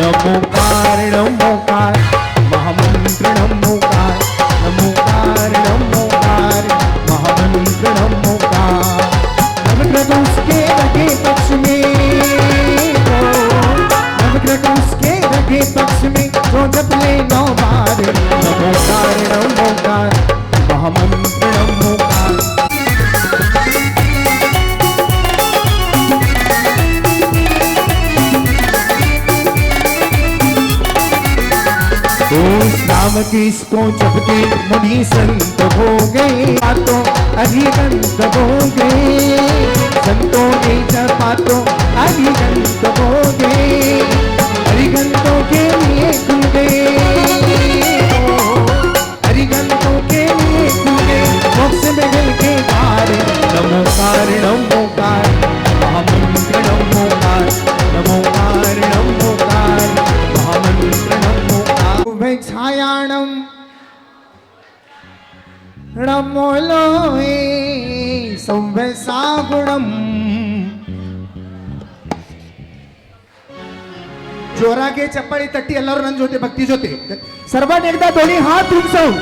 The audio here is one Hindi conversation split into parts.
नमोकार नमोकार महामंत्र नमोकार नमोकार नमोकार महामंत्र नमोकार नवग्रह उसके रगे पक्ष में नवग्रह उसके रगे पक्ष में जो जप ले 9 बार नमोकार नमोकार महामंत्र नमोकार नाम किसको जपते मुनि संत हो गए तो अधिगंत हो गए संतों ने जपा तो अधिगंत हो गए हरिगंतों के लिए खुल गए हरिगंतों के लिए खुल गए मोक्ष में गल के द्वार नमोकार नमोकार महामंत्र नमोकार नमोकार नमोकार महामंत्र नमोकार छायाणम नमो लोए संवसा गुणम जोरागे चप्पळी तट्टी ಎಲ್ಲರೂ ನನ್ನ ಜೊತೆ ಭಕ್ತಿ ಜೊತೆ सर्वांनी एकदा दोन्ही हात उंचावून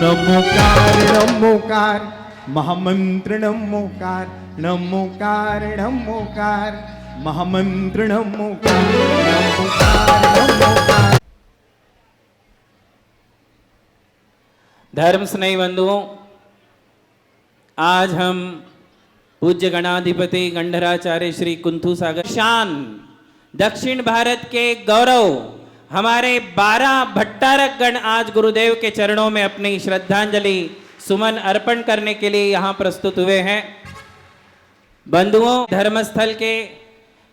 नमोकार नमोकार महामंत्र नमोकार नमोकार नमोकार महामंत्र नमोकार नमोकार नमोकार धर्म स्नेही बंधुओं, आज हम पूज्य गणाधिपति गंधराचार्य श्री कुंथू सागर शान दक्षिण भारत के गौरव हमारे 12 भट्टारक गण आज गुरुदेव के चरणों में अपनी श्रद्धांजलि सुमन अर्पण करने के लिए यहाँ प्रस्तुत हुए हैं। बंधुओं, धर्मस्थल के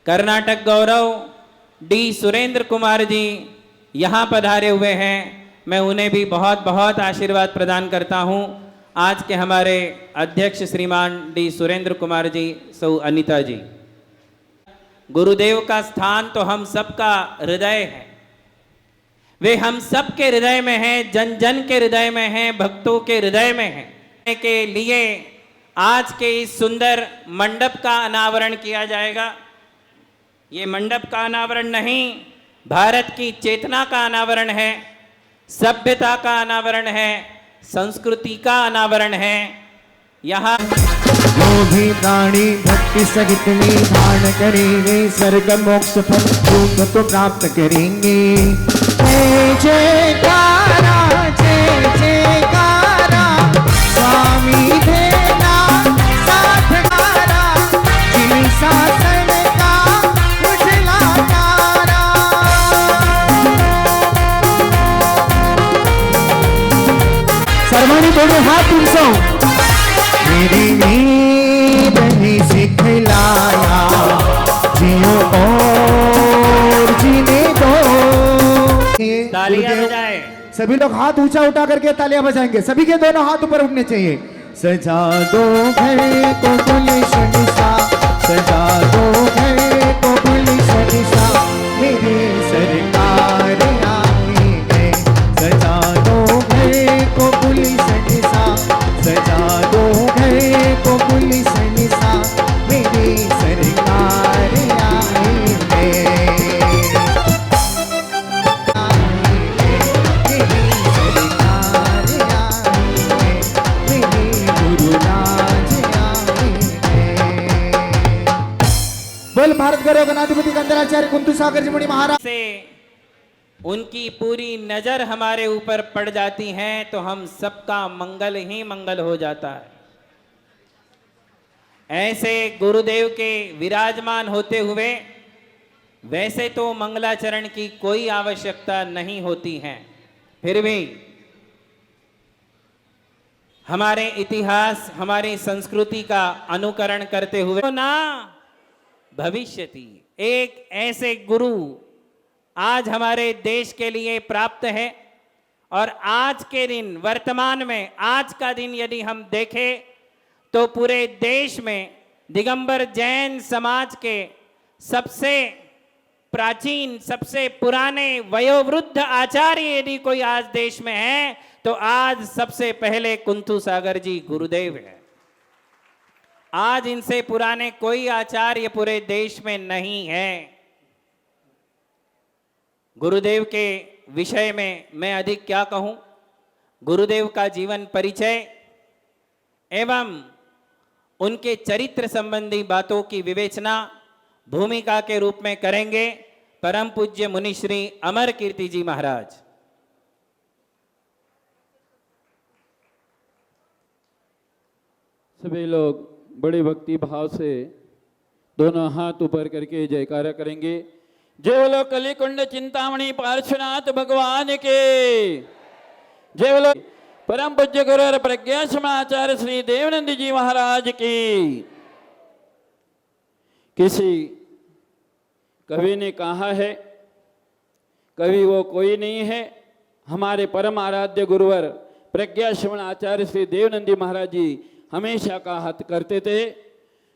कर्नाटक गौरव डी सुरेंद्र कुमार जी यहाँ पधारे हुए हैं। मैं उन्हें भी बहुत बहुत आशीर्वाद प्रदान करता हूं। आज के हमारे अध्यक्ष श्रीमान डी सुरेंद्र कुमार जी, सौ अनीता जी। गुरुदेव का स्थान तो हम सबका हृदय है, वे हम सब के हृदय में हैं, जन जन के हृदय में हैं, भक्तों के हृदय में हैं। के लिए आज के इस सुंदर मंडप का अनावरण किया जाएगा। ये मंडप का अनावरण नहीं, भारत की चेतना का अनावरण है, सभ्यता का अनावरण है, संस्कृति का अनावरण है। यहाँ जो भी प्राणी भक्ति सहित निधान करेंगे स्वर्ग मोक्ष फल दुख तो प्राप्त करेंगे। जय जयकारा जय जयकारा स्वामी देना साधकारा जिन शासन का उजला तारा। सर्वांनी थोड़े हाथ उंचाओ। मेरी नींद ही सिखलाया जियो और जीने दो। तालियां बजाएं। सभी लोग हाथ ऊंचा उठा करके तालियां बजाएंगे। सभी के दोनों हाथ ऊपर उठने चाहिए। सजा दो घर को पुलिस निशा, सजा दो घर को पुलिस निशा, मेरे सरकार आए हैं। सजा दो घर को पुलिस निशा, सजा दो घर को पुलिस निशा, मेरे सरकार आए हैं। बोल भारत गौरव गणाधिपति गंधराचार्य कुंथू सागर जी मुनि महाराज से उनकी पूरी नजर हमारे ऊपर पड़ जाती है तो हम सबका मंगल ही मंगल हो जाता है। ऐसे गुरुदेव के विराजमान होते हुए वैसे तो मंगलाचरण की कोई आवश्यकता नहीं होती है, फिर भी हमारे इतिहास हमारी संस्कृति का अनुकरण करते हुए ना भविष्यति एक ऐसे गुरु आज हमारे देश के लिए प्राप्त है। और आज के दिन वर्तमान में आज का दिन यदि हम देखें तो पूरे देश में दिगंबर जैन समाज के सबसे प्राचीन सबसे पुराने वयोवृद्ध आचार्य यदि कोई आज देश में है तो आज सबसे पहले कुंथू सागर जी गुरुदेव है। आज इनसे पुराने कोई आचार्य पूरे देश में नहीं है। गुरुदेव के विषय में मैं अधिक क्या कहूं। गुरुदेव का जीवन परिचय एवं उनके चरित्र संबंधी बातों की विवेचना भूमिका के रूप में करेंगे परम पूज्य मुनि श्री अमर कीर्ति जी महाराज। सभी लोग बड़े भक्ति भाव से दोनों हाथ ऊपर करके जयकारा करेंगे। जय बोलो कलिकुंड चिंतामणि पार्श्वनाथ भगवान के। जय बोलो परम पूज्य गुरु और प्रज्ञा समाचार्य श्री देवनंद जी महाराज की। किसी कवि ने कहा है, कवि वो कोई नहीं है, हमारे परम आराध्य गुरुवर प्रज्ञा श्रवण आचार्य श्री देवनंदी महाराज जी हमेशा कहा करते थे,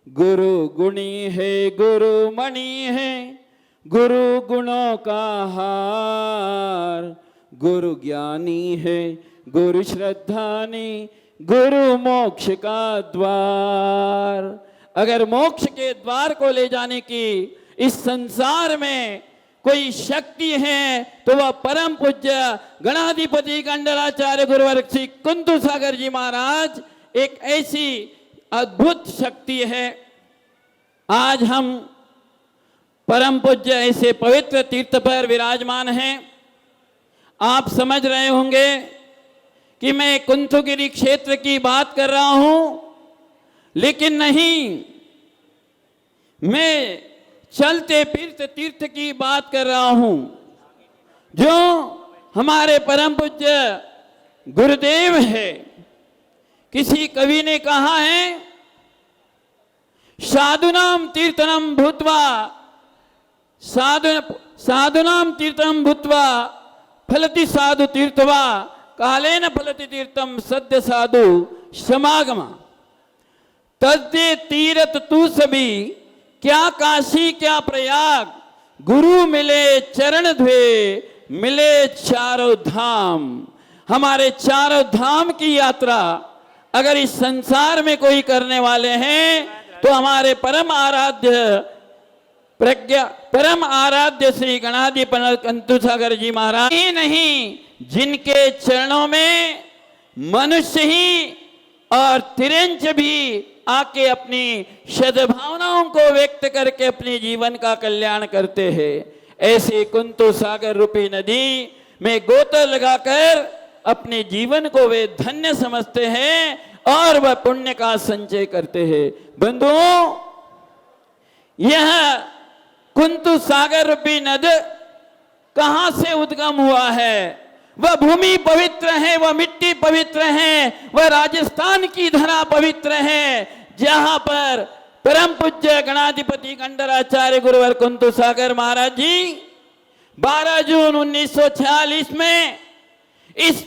गुरु गुणी है गुरु मणि है गुरु गुणों का हार, गुरु ज्ञानी है गुरु श्रद्धानी गुरु मोक्ष का द्वार। अगर मोक्ष के द्वार को ले जाने की इस संसार में कोई शक्ति है तो वह परम पूज्य गणाधिपति गंडराचार्य गुरुवर श्री कुंतु सागर जी महाराज एक ऐसी अद्भुत शक्ति है। आज हम परम पूज्य ऐसे पवित्र तीर्थ पर विराजमान हैं। आप समझ रहे होंगे कि मैं कुंथुगिरी क्षेत्र की बात कर रहा हूं, लेकिन नहीं, मैं चलते फिरते तीर्थ की बात कर रहा हूं जो हमारे परम पूज्य गुरुदेव है। किसी कवि ने कहा है, साधुनाम तीर्थनम भूत्वा साधुनाम तीर्थम भूत्वा फलति साधु तीर्थवा कालेन फलति तीर्थम सद्य साधु समागमा। तद्दे तीरथ तू सभी क्या काशी क्या प्रयाग, गुरु मिले चरण धुए मिले चारों धाम। हमारे चारों धाम की यात्रा अगर इस संसार में कोई करने वाले हैं तो हमारे परम आराध्य श्री गणाधिपति कुंतु सागर जी महाराज ही नहीं, जिनके चरणों में मनुष्य ही और तिरंच भी आके अपनी सद्भावनाओं को व्यक्त करके अपने जीवन का कल्याण करते हैं। ऐसे कुंतु सागर रूपी नदी में गोता लगाकर अपने जीवन को वे धन्य समझते हैं और वह पुण्य का संचय करते हैं। बंधुओं, यह कुंतु सागर रूपी नद कहां से उद्गम हुआ है? वह भूमि पवित्र है, वह मिट्टी पवित्र है, वह राजस्थान की धरा पवित्र है, जहां पर परम पूज्य गणाधिपति गंडराचार्य गुरुवर कुंतु सागर महाराज जी 12 जून 1946 में इस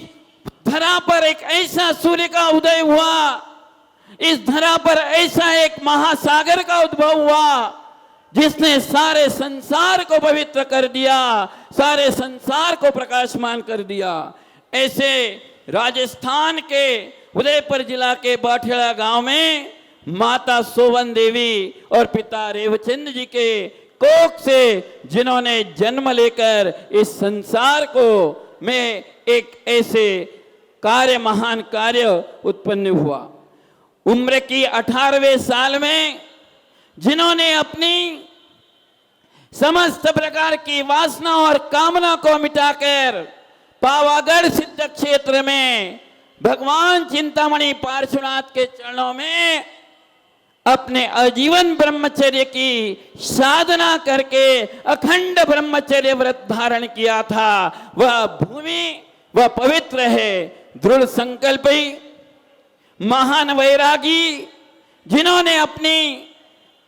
धरा पर एक ऐसा सूर्य का उदय हुआ, इस धरा पर ऐसा एक महासागर का उद्भव हुआ जिसने सारे संसार को पवित्र कर दिया, सारे संसार को प्रकाशमान कर दिया। ऐसे राजस्थान के उदयपुर जिला के बाठेड़ा गांव में माता सोवन देवी और पिता रेवचंद जी के कोख से जिन्होंने जन्म लेकर इस संसार को में एक ऐसे कार्य, महान कार्य उत्पन्न हुआ। उम्र की 18वें साल में जिन्होंने अपनी समस्त प्रकार की वासना और कामना को मिटाकर पावागढ़ सिद्ध क्षेत्र में भगवान चिंतामणि पार्श्वनाथ के चरणों में अपने आजीवन ब्रह्मचर्य की साधना करके अखंड ब्रह्मचर्य व्रत धारण किया था। वह भूमि वह पवित्र है, दृढ़ संकल्पी महान वैरागी जिन्होंने अपनी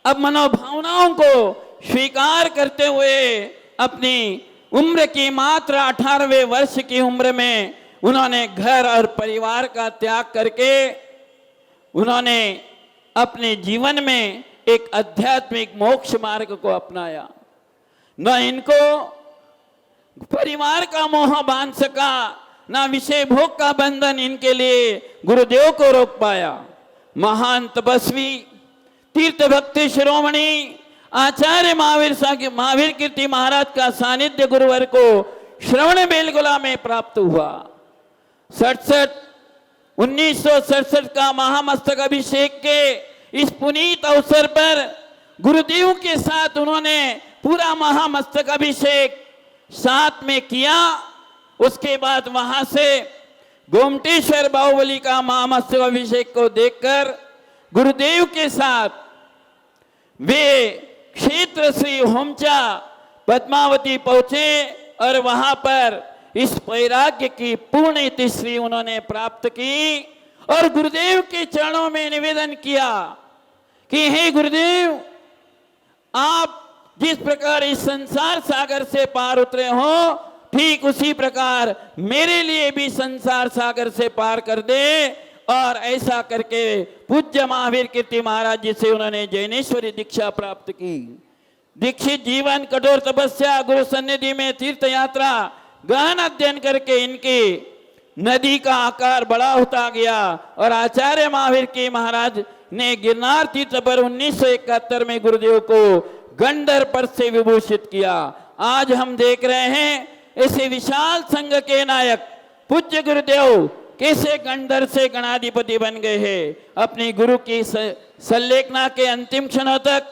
अब मनोभावनाओं को स्वीकार करते हुए अपनी उम्र की मात्र 18वें वर्ष की उम्र में उन्होंने घर और परिवार का त्याग करके उन्होंने अपने जीवन में एक आध्यात्मिक मोक्ष मार्ग को अपनाया। न इनको परिवार का मोह बांध सका, न विषय भोग का बंधन इनके लिए गुरुदेव को रोक पाया। महान तपस्वी तीर्थ भक्ति शिरोमणि आचार्य महावीर कीर्ति महाराज का सानिध्य गुरुवर को श्रवण बेलगोला में प्राप्त हुआ। 1967 का महामस्तक अभिषेक के इस पुनीत अवसर पर गुरुदेव के साथ उन्होंने पूरा महामस्तक अभिषेक साथ में किया। उसके बाद वहां से गोमटेश्वर बाहुबली का महामस्तक अभिषेक को देखकर गुरुदेव के साथ वे क्षेत्र श्री होमचा पद्मावती पहुंचे और वहां पर इस वैराग्य की पूर्ण तीसरी उन्होंने प्राप्त की और गुरुदेव के चरणों में निवेदन किया कि हे गुरुदेव, आप जिस प्रकार इस संसार सागर से पार उतरे हो, ठीक उसी प्रकार मेरे लिए भी संसार सागर से पार कर दे। और ऐसा करके पूज्य महावीर कीर्ति महाराज जी से उन्होंने जैनेश्वरी दीक्षा प्राप्त की। दीक्षित जीवन, कठोर तपस्या, गुरु सन्निधि में तीर्थ यात्रा, गहन अध्ययन करके इनकी नदी का आकार बड़ा होता गया और आचार्य महावीर की महाराज ने गिरनार तीर्थ पर 1971 में गुरुदेव को गंधर पद से विभूषित किया। आज हम देख रहे हैं ऐसे विशाल संघ के नायक पूज्य गुरुदेव कैसे गंधर से गणाधिपति बन गए हैं। अपनी गुरु की संलेखना के अंतिम क्षणों तक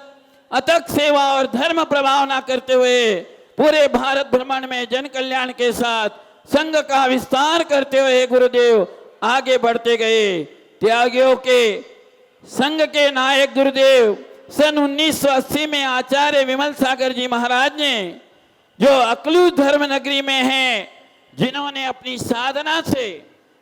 अथक सेवा और धर्म प्रभावना करते हुए पूरे भारत भ्रमण में जन कल्याण के साथ संघ का विस्तार करते हुए गुरुदेव आगे बढ़ते गए। त्यागियों के संघ के नायक गुरुदेव सन 1980 में आचार्य विमल सागर जी महाराज ने, जो अकलू धर्म नगरी में हैं, जिन्होंने अपनी साधना से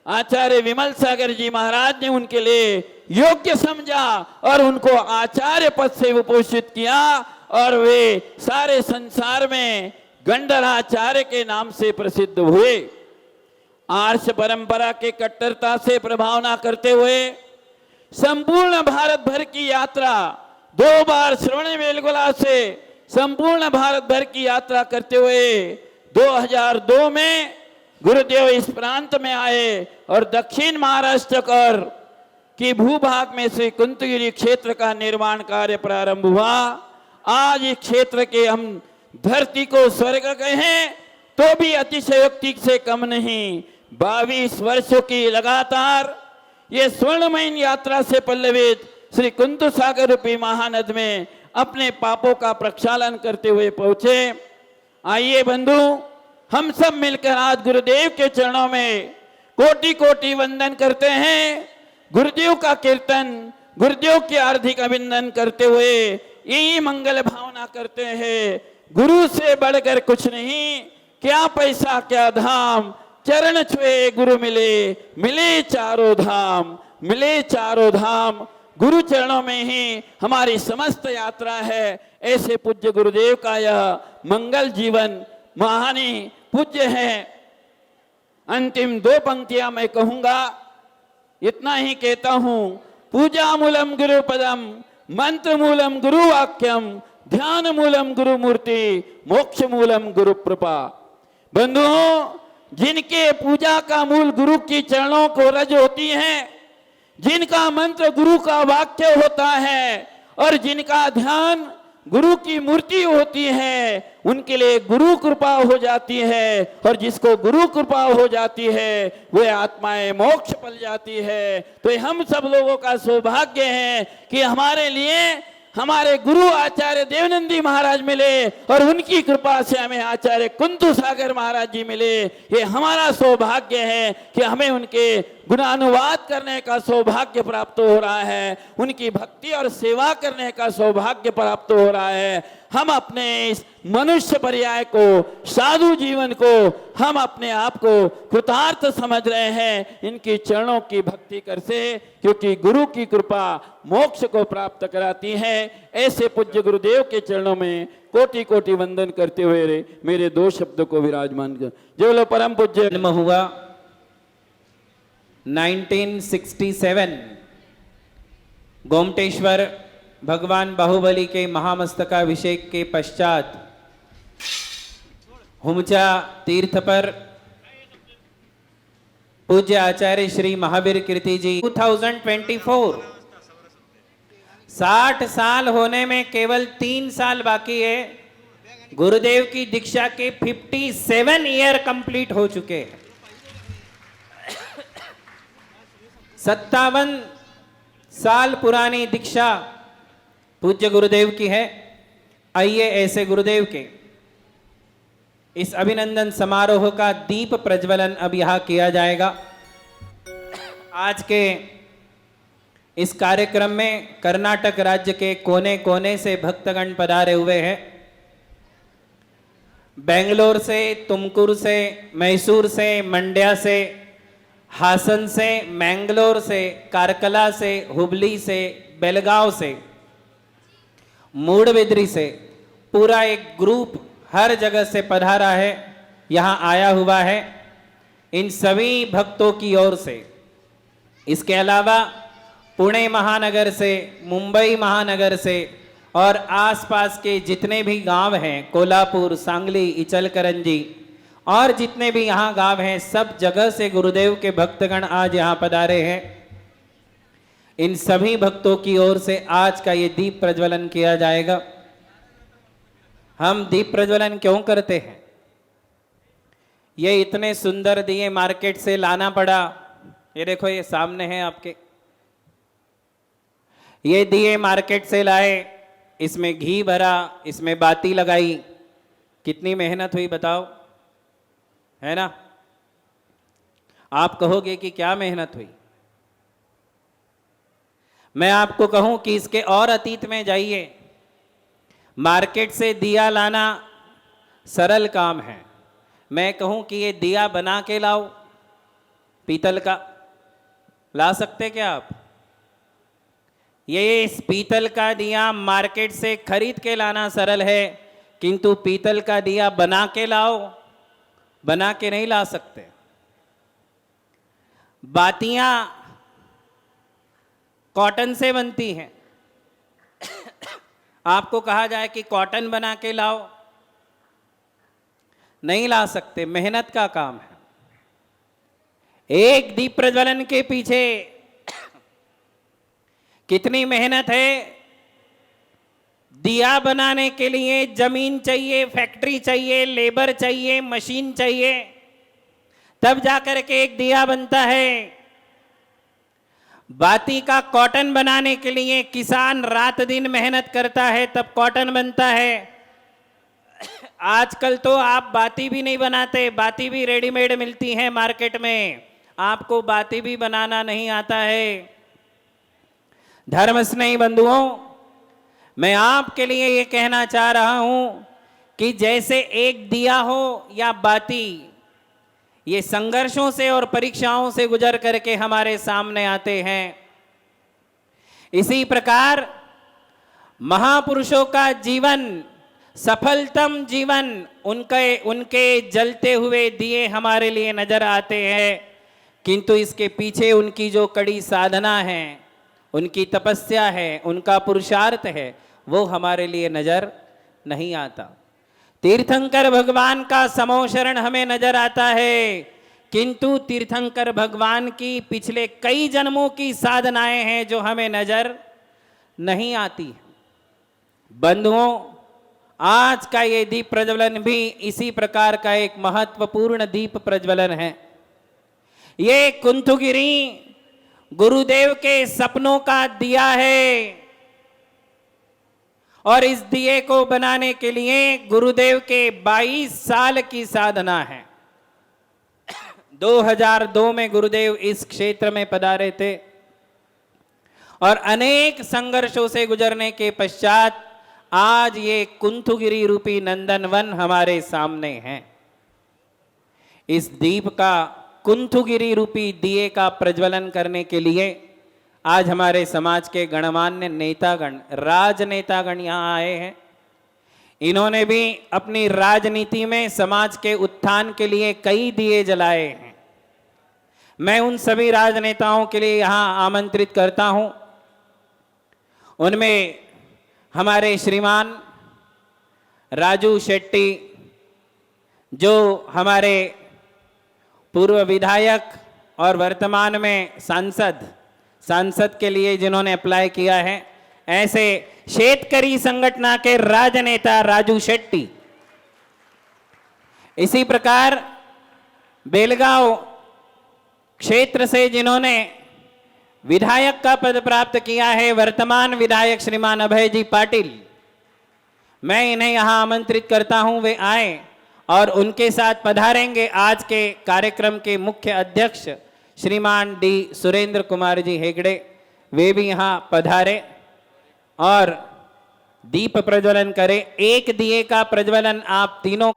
आचार्य विमल सागर जी महाराज ने उनके लिए योग्य समझा और उनको आचार्य पद से विभूषित किया और वे सारे संसार में गंधराचार्य के नाम से प्रसिद्ध हुए। आर्ष परंपरा के कट्टरता से प्रभावना करते हुए संपूर्ण भारत भर की यात्रा, 2 बार श्रवण बेलगोला से संपूर्ण भारत भर की यात्रा करते हुए 2002 में गुरुदेव इस प्रांत में आए और दक्षिण महाराष्ट्र कर की भूभाग में श्री कुंतगिरी क्षेत्र का निर्माण कार्य प्रारंभ हुआ। आज इस क्षेत्र के हम धरती को स्वर्ग कहें तो भी अतिशयोक्ति से कम नहीं। 22 वर्षों की लगातार ये स्वर्णमयी यात्रा से पल्लवित श्री कुंतु सागर रूपी महानद में अपने पापों का प्रक्षालन करते हुए पहुंचे। आइए बंधु, हम सब मिलकर आज गुरुदेव के चरणों में कोटि कोटि वंदन करते हैं। गुरुदेव का कीर्तन, गुरुदेव के हार्दिक अभिनंदन करते हुए यही मंगल भावना करते हैं। गुरु से बढ़कर कुछ नहीं, क्या पैसा क्या धाम, चरण छुए गुरु मिले, मिले चारों धाम, मिले चारों धाम। गुरु चरणों में ही हमारी समस्त यात्रा है। ऐसे पूज्य गुरुदेव का यह मंगल जीवन महानी पूज्य है। अंतिम 2 पंक्तियां मैं कहूंगा, इतना ही कहता हूं। पूजा मूलम गुरु पदम, मंत्र मूलम गुरु वाक्यम, ध्यान मूलम गुरु मूर्ति, मोक्ष मूलम गुरु कृपा। बंधुओं, जिनके पूजा का मूल गुरु की चरणों को रज होती है, जिनका मंत्र गुरु का वाक्य होता है और जिनका ध्यान गुरु की मूर्ति होती है, उनके लिए गुरु कृपा हो जाती है और जिसको गुरु कृपा हो जाती है वह आत्माएं मोक्ष पल जाती है। तो हम सब लोगों का सौभाग्य है कि हमारे लिए हमारे गुरु आचार्य देवनंदी महाराज मिले और उनकी कृपा से हमें आचार्य कुंतु सागर महाराज जी मिले। ये हमारा सौभाग्य है कि हमें उनके गुणानुवाद करने का सौभाग्य प्राप्त हो रहा है, उनकी भक्ति और सेवा करने का सौभाग्य प्राप्त हो रहा है। हम अपने इस मनुष्य पर्याय को, साधु जीवन को हम अपने आप को कृतार्थ समझ रहे हैं इनकी चरणों की भक्ति कर से, क्योंकि गुरु की कृपा मोक्ष को प्राप्त कराती है। ऐसे पूज्य गुरुदेव के चरणों में कोटि कोटि वंदन करते हुए मेरे 2 शब्दों को विराजमान कर। जय बोलो परम पूज्य। जन्म हुआ 1967 गोमटेश्वर भगवान बाहुबली के महामस्तकाभिषेक के पश्चात हुमचा तीर्थ पर पूज्य आचार्य श्री महावीर कीर्ति जी 2024 60 साल होने में केवल 3 साल बाकी है। गुरुदेव की दीक्षा के 57 ईयर कंप्लीट हो चुके हैं। 57 साल पुरानी दीक्षा पूज्य गुरुदेव की है। आइए ऐसे गुरुदेव के इस अभिनंदन समारोह का दीप प्रज्वलन अब यहां किया जाएगा। आज के इस कार्यक्रम में कर्नाटक राज्य के कोने कोने से भक्तगण पधारे हुए हैं। बेंगलोर से, तुमकुर से, मैसूर से, मंड्या से, हासन से, मैंगलोर से, कारकला से, हुबली से, बेलगांव से, मूडबिद्री से पूरा एक ग्रुप हर जगह से पधारा है, यहाँ आया हुआ है। इन सभी भक्तों की ओर से, इसके अलावा पुणे महानगर से, मुंबई महानगर से और आसपास के जितने भी गांव हैं, कोल्हापुर, सांगली, इचलकरंजी और जितने भी यहाँ गांव हैं, सब जगह से गुरुदेव के भक्तगण आज यहाँ पधारे हैं। इन सभी भक्तों की ओर से आज का ये दीप प्रज्वलन किया जाएगा। हम दीप प्रज्वलन क्यों करते हैं? ये इतने सुंदर दिए मार्केट से लाना पड़ा। ये देखो, ये सामने है आपके। ये दिए मार्केट से लाए, इसमें घी भरा, इसमें बाती लगाई। कितनी मेहनत हुई बताओ, है ना? आप कहोगे कि क्या मेहनत हुई। मैं आपको कहूं कि इसके और अतीत में जाइए। मार्केट से दिया लाना सरल काम है। मैं कहूं कि ये दिया बना के लाओ, पीतल का, ला सकते क्या आप? ये इस पीतल का दिया मार्केट से खरीद के लाना सरल है, किंतु पीतल का दिया बना के लाओ, बना के नहीं ला सकते। बातियां कॉटन से बनती हैं। आपको कहा जाए कि कॉटन बना के लाओ, नहीं ला सकते, मेहनत का काम है। एक दीप प्रज्वलन के पीछे कितनी मेहनत है। दिया बनाने के लिए जमीन चाहिए, फैक्ट्री चाहिए, लेबर चाहिए, मशीन चाहिए, तब जाकर के एक दिया बनता है। बाती का कॉटन बनाने के लिए किसान रात दिन मेहनत करता है, तब कॉटन बनता है। आजकल तो आप बाती भी नहीं बनाते, बाती भी रेडीमेड मिलती है मार्केट में। आपको बाती भी बनाना नहीं आता है। धर्म स्नेही बंधुओं, मैं आपके लिए ये कहना चाह रहा हूं कि जैसे एक दिया हो या बाती, ये संघर्षों से और परीक्षाओं से गुजर करके हमारे सामने आते हैं, इसी प्रकार महापुरुषों का जीवन, सफलतम जीवन, उनके जलते हुए दिए हमारे लिए नजर आते हैं, किंतु इसके पीछे उनकी जो कड़ी साधना है, उनकी तपस्या है, उनका पुरुषार्थ है, वो हमारे लिए नजर नहीं आता। तीर्थंकर भगवान का समोशरण हमें नजर आता है, किंतु तीर्थंकर भगवान की पिछले कई जन्मों की साधनाएं हैं जो हमें नजर नहीं आती। बंधुओं, आज का ये दीप प्रज्वलन भी इसी प्रकार का एक महत्वपूर्ण दीप प्रज्वलन है। ये कुंथुगिरी गुरुदेव के सपनों का दिया है और इस दिए को बनाने के लिए गुरुदेव के 22 साल की साधना है। 2002 में गुरुदेव इस क्षेत्र में पधारे थे और अनेक संघर्षों से गुजरने के पश्चात आज ये कुंथुगिरी रूपी नंदनवन हमारे सामने है। इस दीप का, कुंथुगिरी रूपी दिए का प्रज्वलन करने के लिए आज हमारे समाज के गणमान्य नेतागण, राजनेतागण यहाँ आए हैं। इन्होंने भी अपनी राजनीति में समाज के उत्थान के लिए कई दिए जलाए हैं। मैं उन सभी राजनेताओं के लिए यहाँ आमंत्रित करता हूँ। उनमें हमारे श्रीमान राजू शेट्टी, जो हमारे पूर्व विधायक और वर्तमान में सांसद के लिए जिन्होंने अप्लाई किया है, ऐसे शेतकरी संगठन के राजनेता राजू शेट्टी। इसी प्रकार बेलगांव क्षेत्र से जिन्होंने विधायक का पद प्राप्त किया है, वर्तमान विधायक श्रीमान अभय जी पाटिल, मैं इन्हें यहां आमंत्रित करता हूं, वे आए और उनके साथ पधारेंगे आज के कार्यक्रम के मुख्य अध्यक्ष श्रीमान डी सुरेंद्र कुमार जी हेगड़े, वे भी यहां पधारे और दीप प्रज्वलन करें। एक दिए का प्रज्वलन आप तीनों।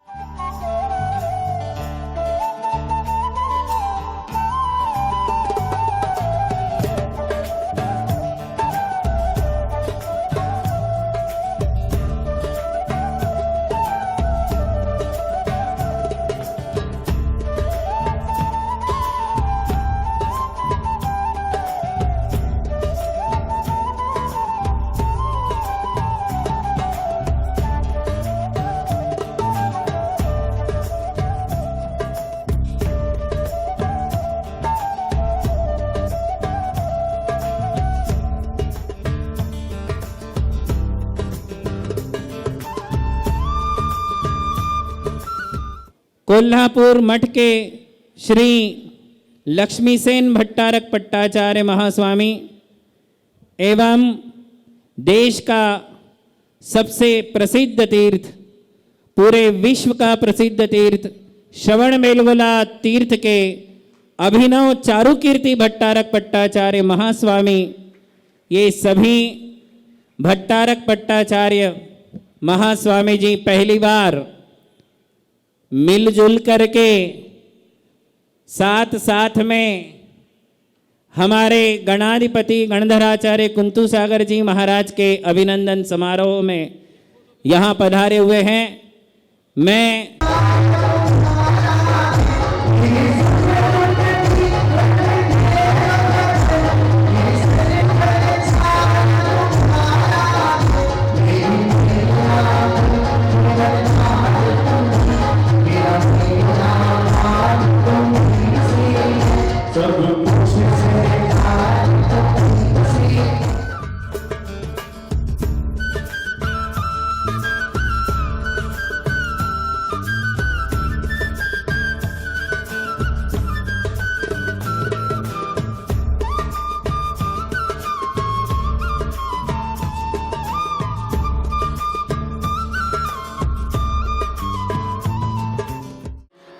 कोल्हापुर मठ के श्री लक्ष्मीसेन भट्टारक पट्टाचार्य महास्वामी एवं देश का सबसे प्रसिद्ध तीर्थ, पूरे विश्व का प्रसिद्ध तीर्थ श्रवण बेलगोला तीर्थ के अभिनव चारुकीर्ति भट्टारक पट्टाचार्य महास्वामी, ये सभी भट्टारक पट्टाचार्य महास्वामी जी पहली बार मिलजुल करके साथ साथ में हमारे गणाधिपति गणधराचार्य कुंतु सागर जी महाराज के अभिनंदन समारोह में यहाँ पधारे हुए हैं। मैं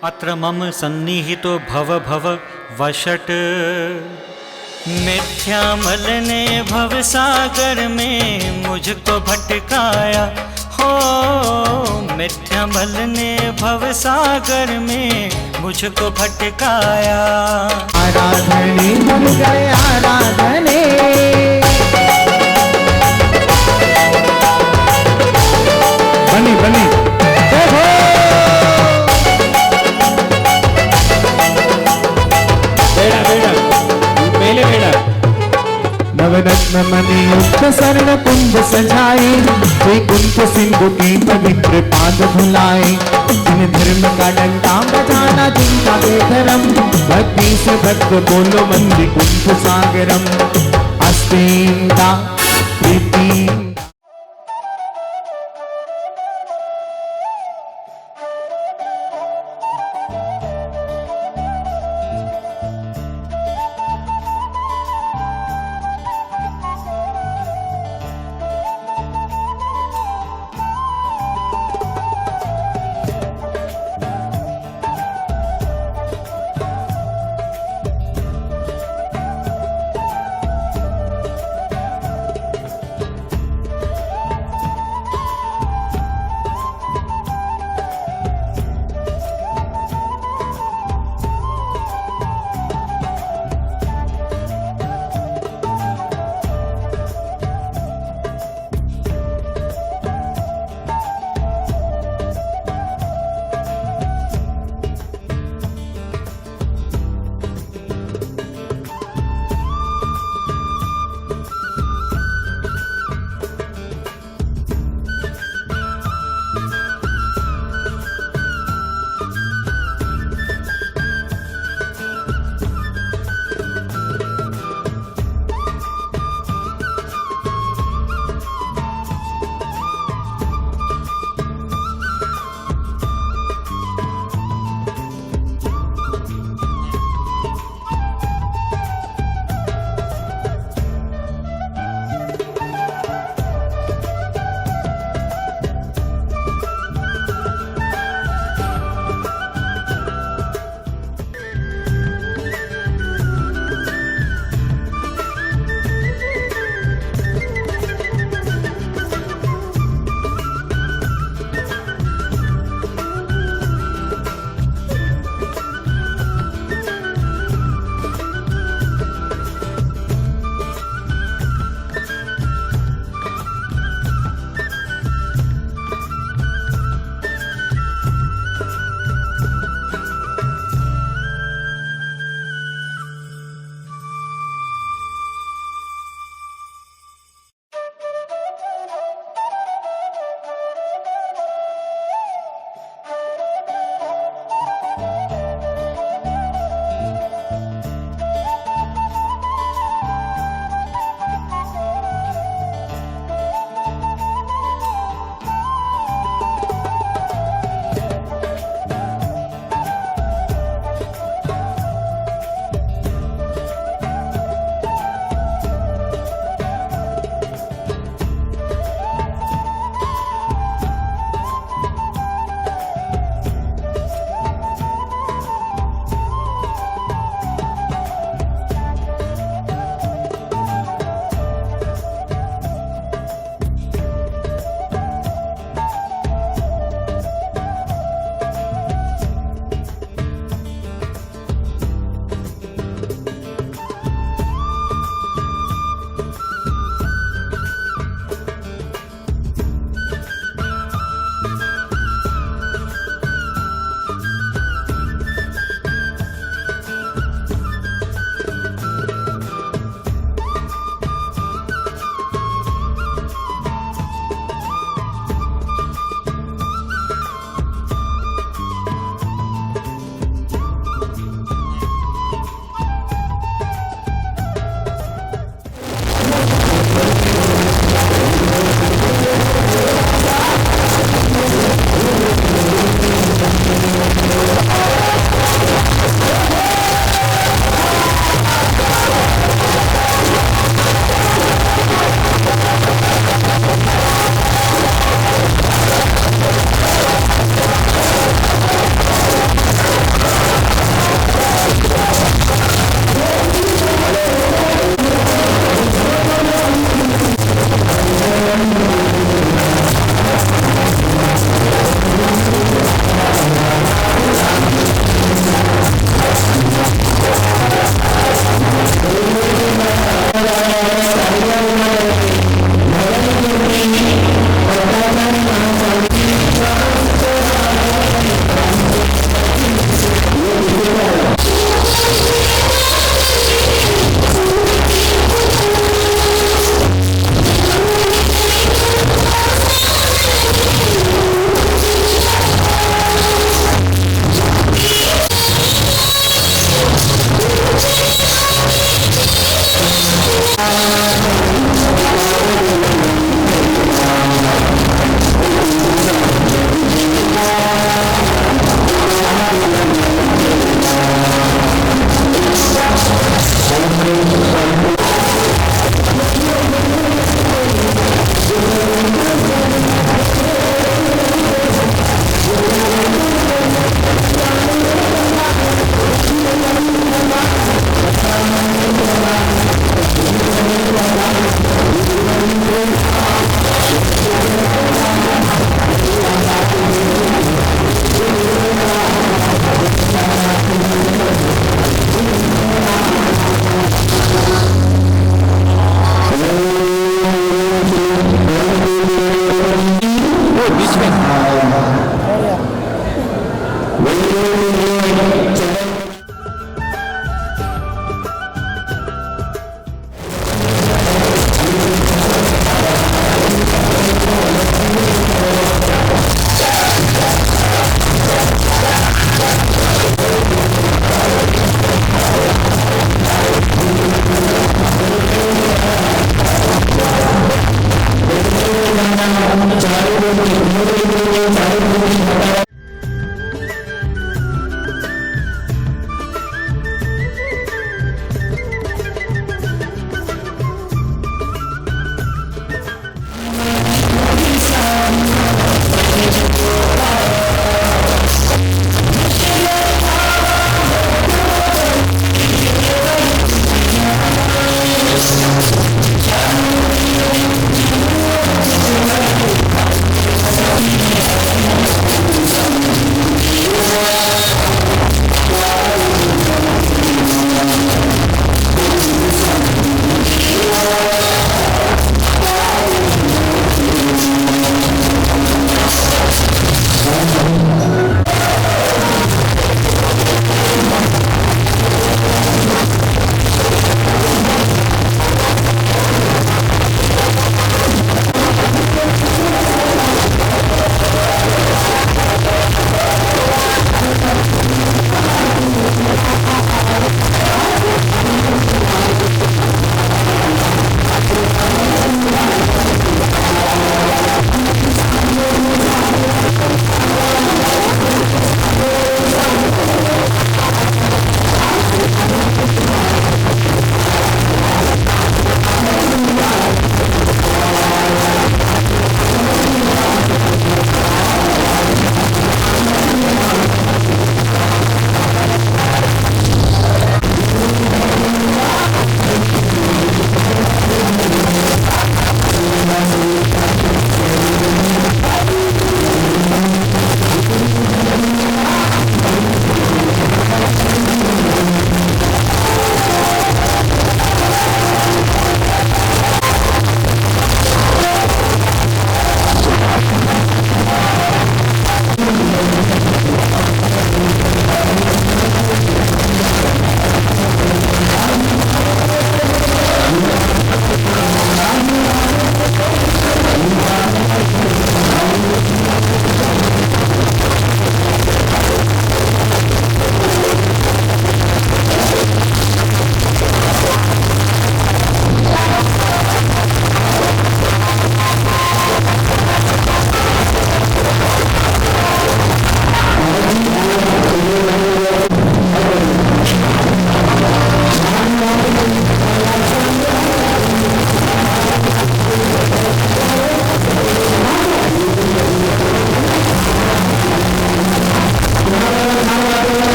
अत्र मम सन्निहितो भव भव वषट् मिथ्यामलने भवसागर में मुझको भटकाया हो, मिथ्यामलने भवसागर में मुझको भटकाया। आराधने हम गए आराधने, बनी बनी देखो बेड़ा बेड़ा पहले बेड़ा नवरत्न मणि युक्त स्वर्ण कुंज सजाए, वे कुंभ सिंधु की पवित्र पाद धुलाए। जिन धर्म का डंका बजाना जिनका बेधर्म, भक्ति से भक्त बोलो मंदिर कुंभ सागरम। अस्तेंदा प्रीति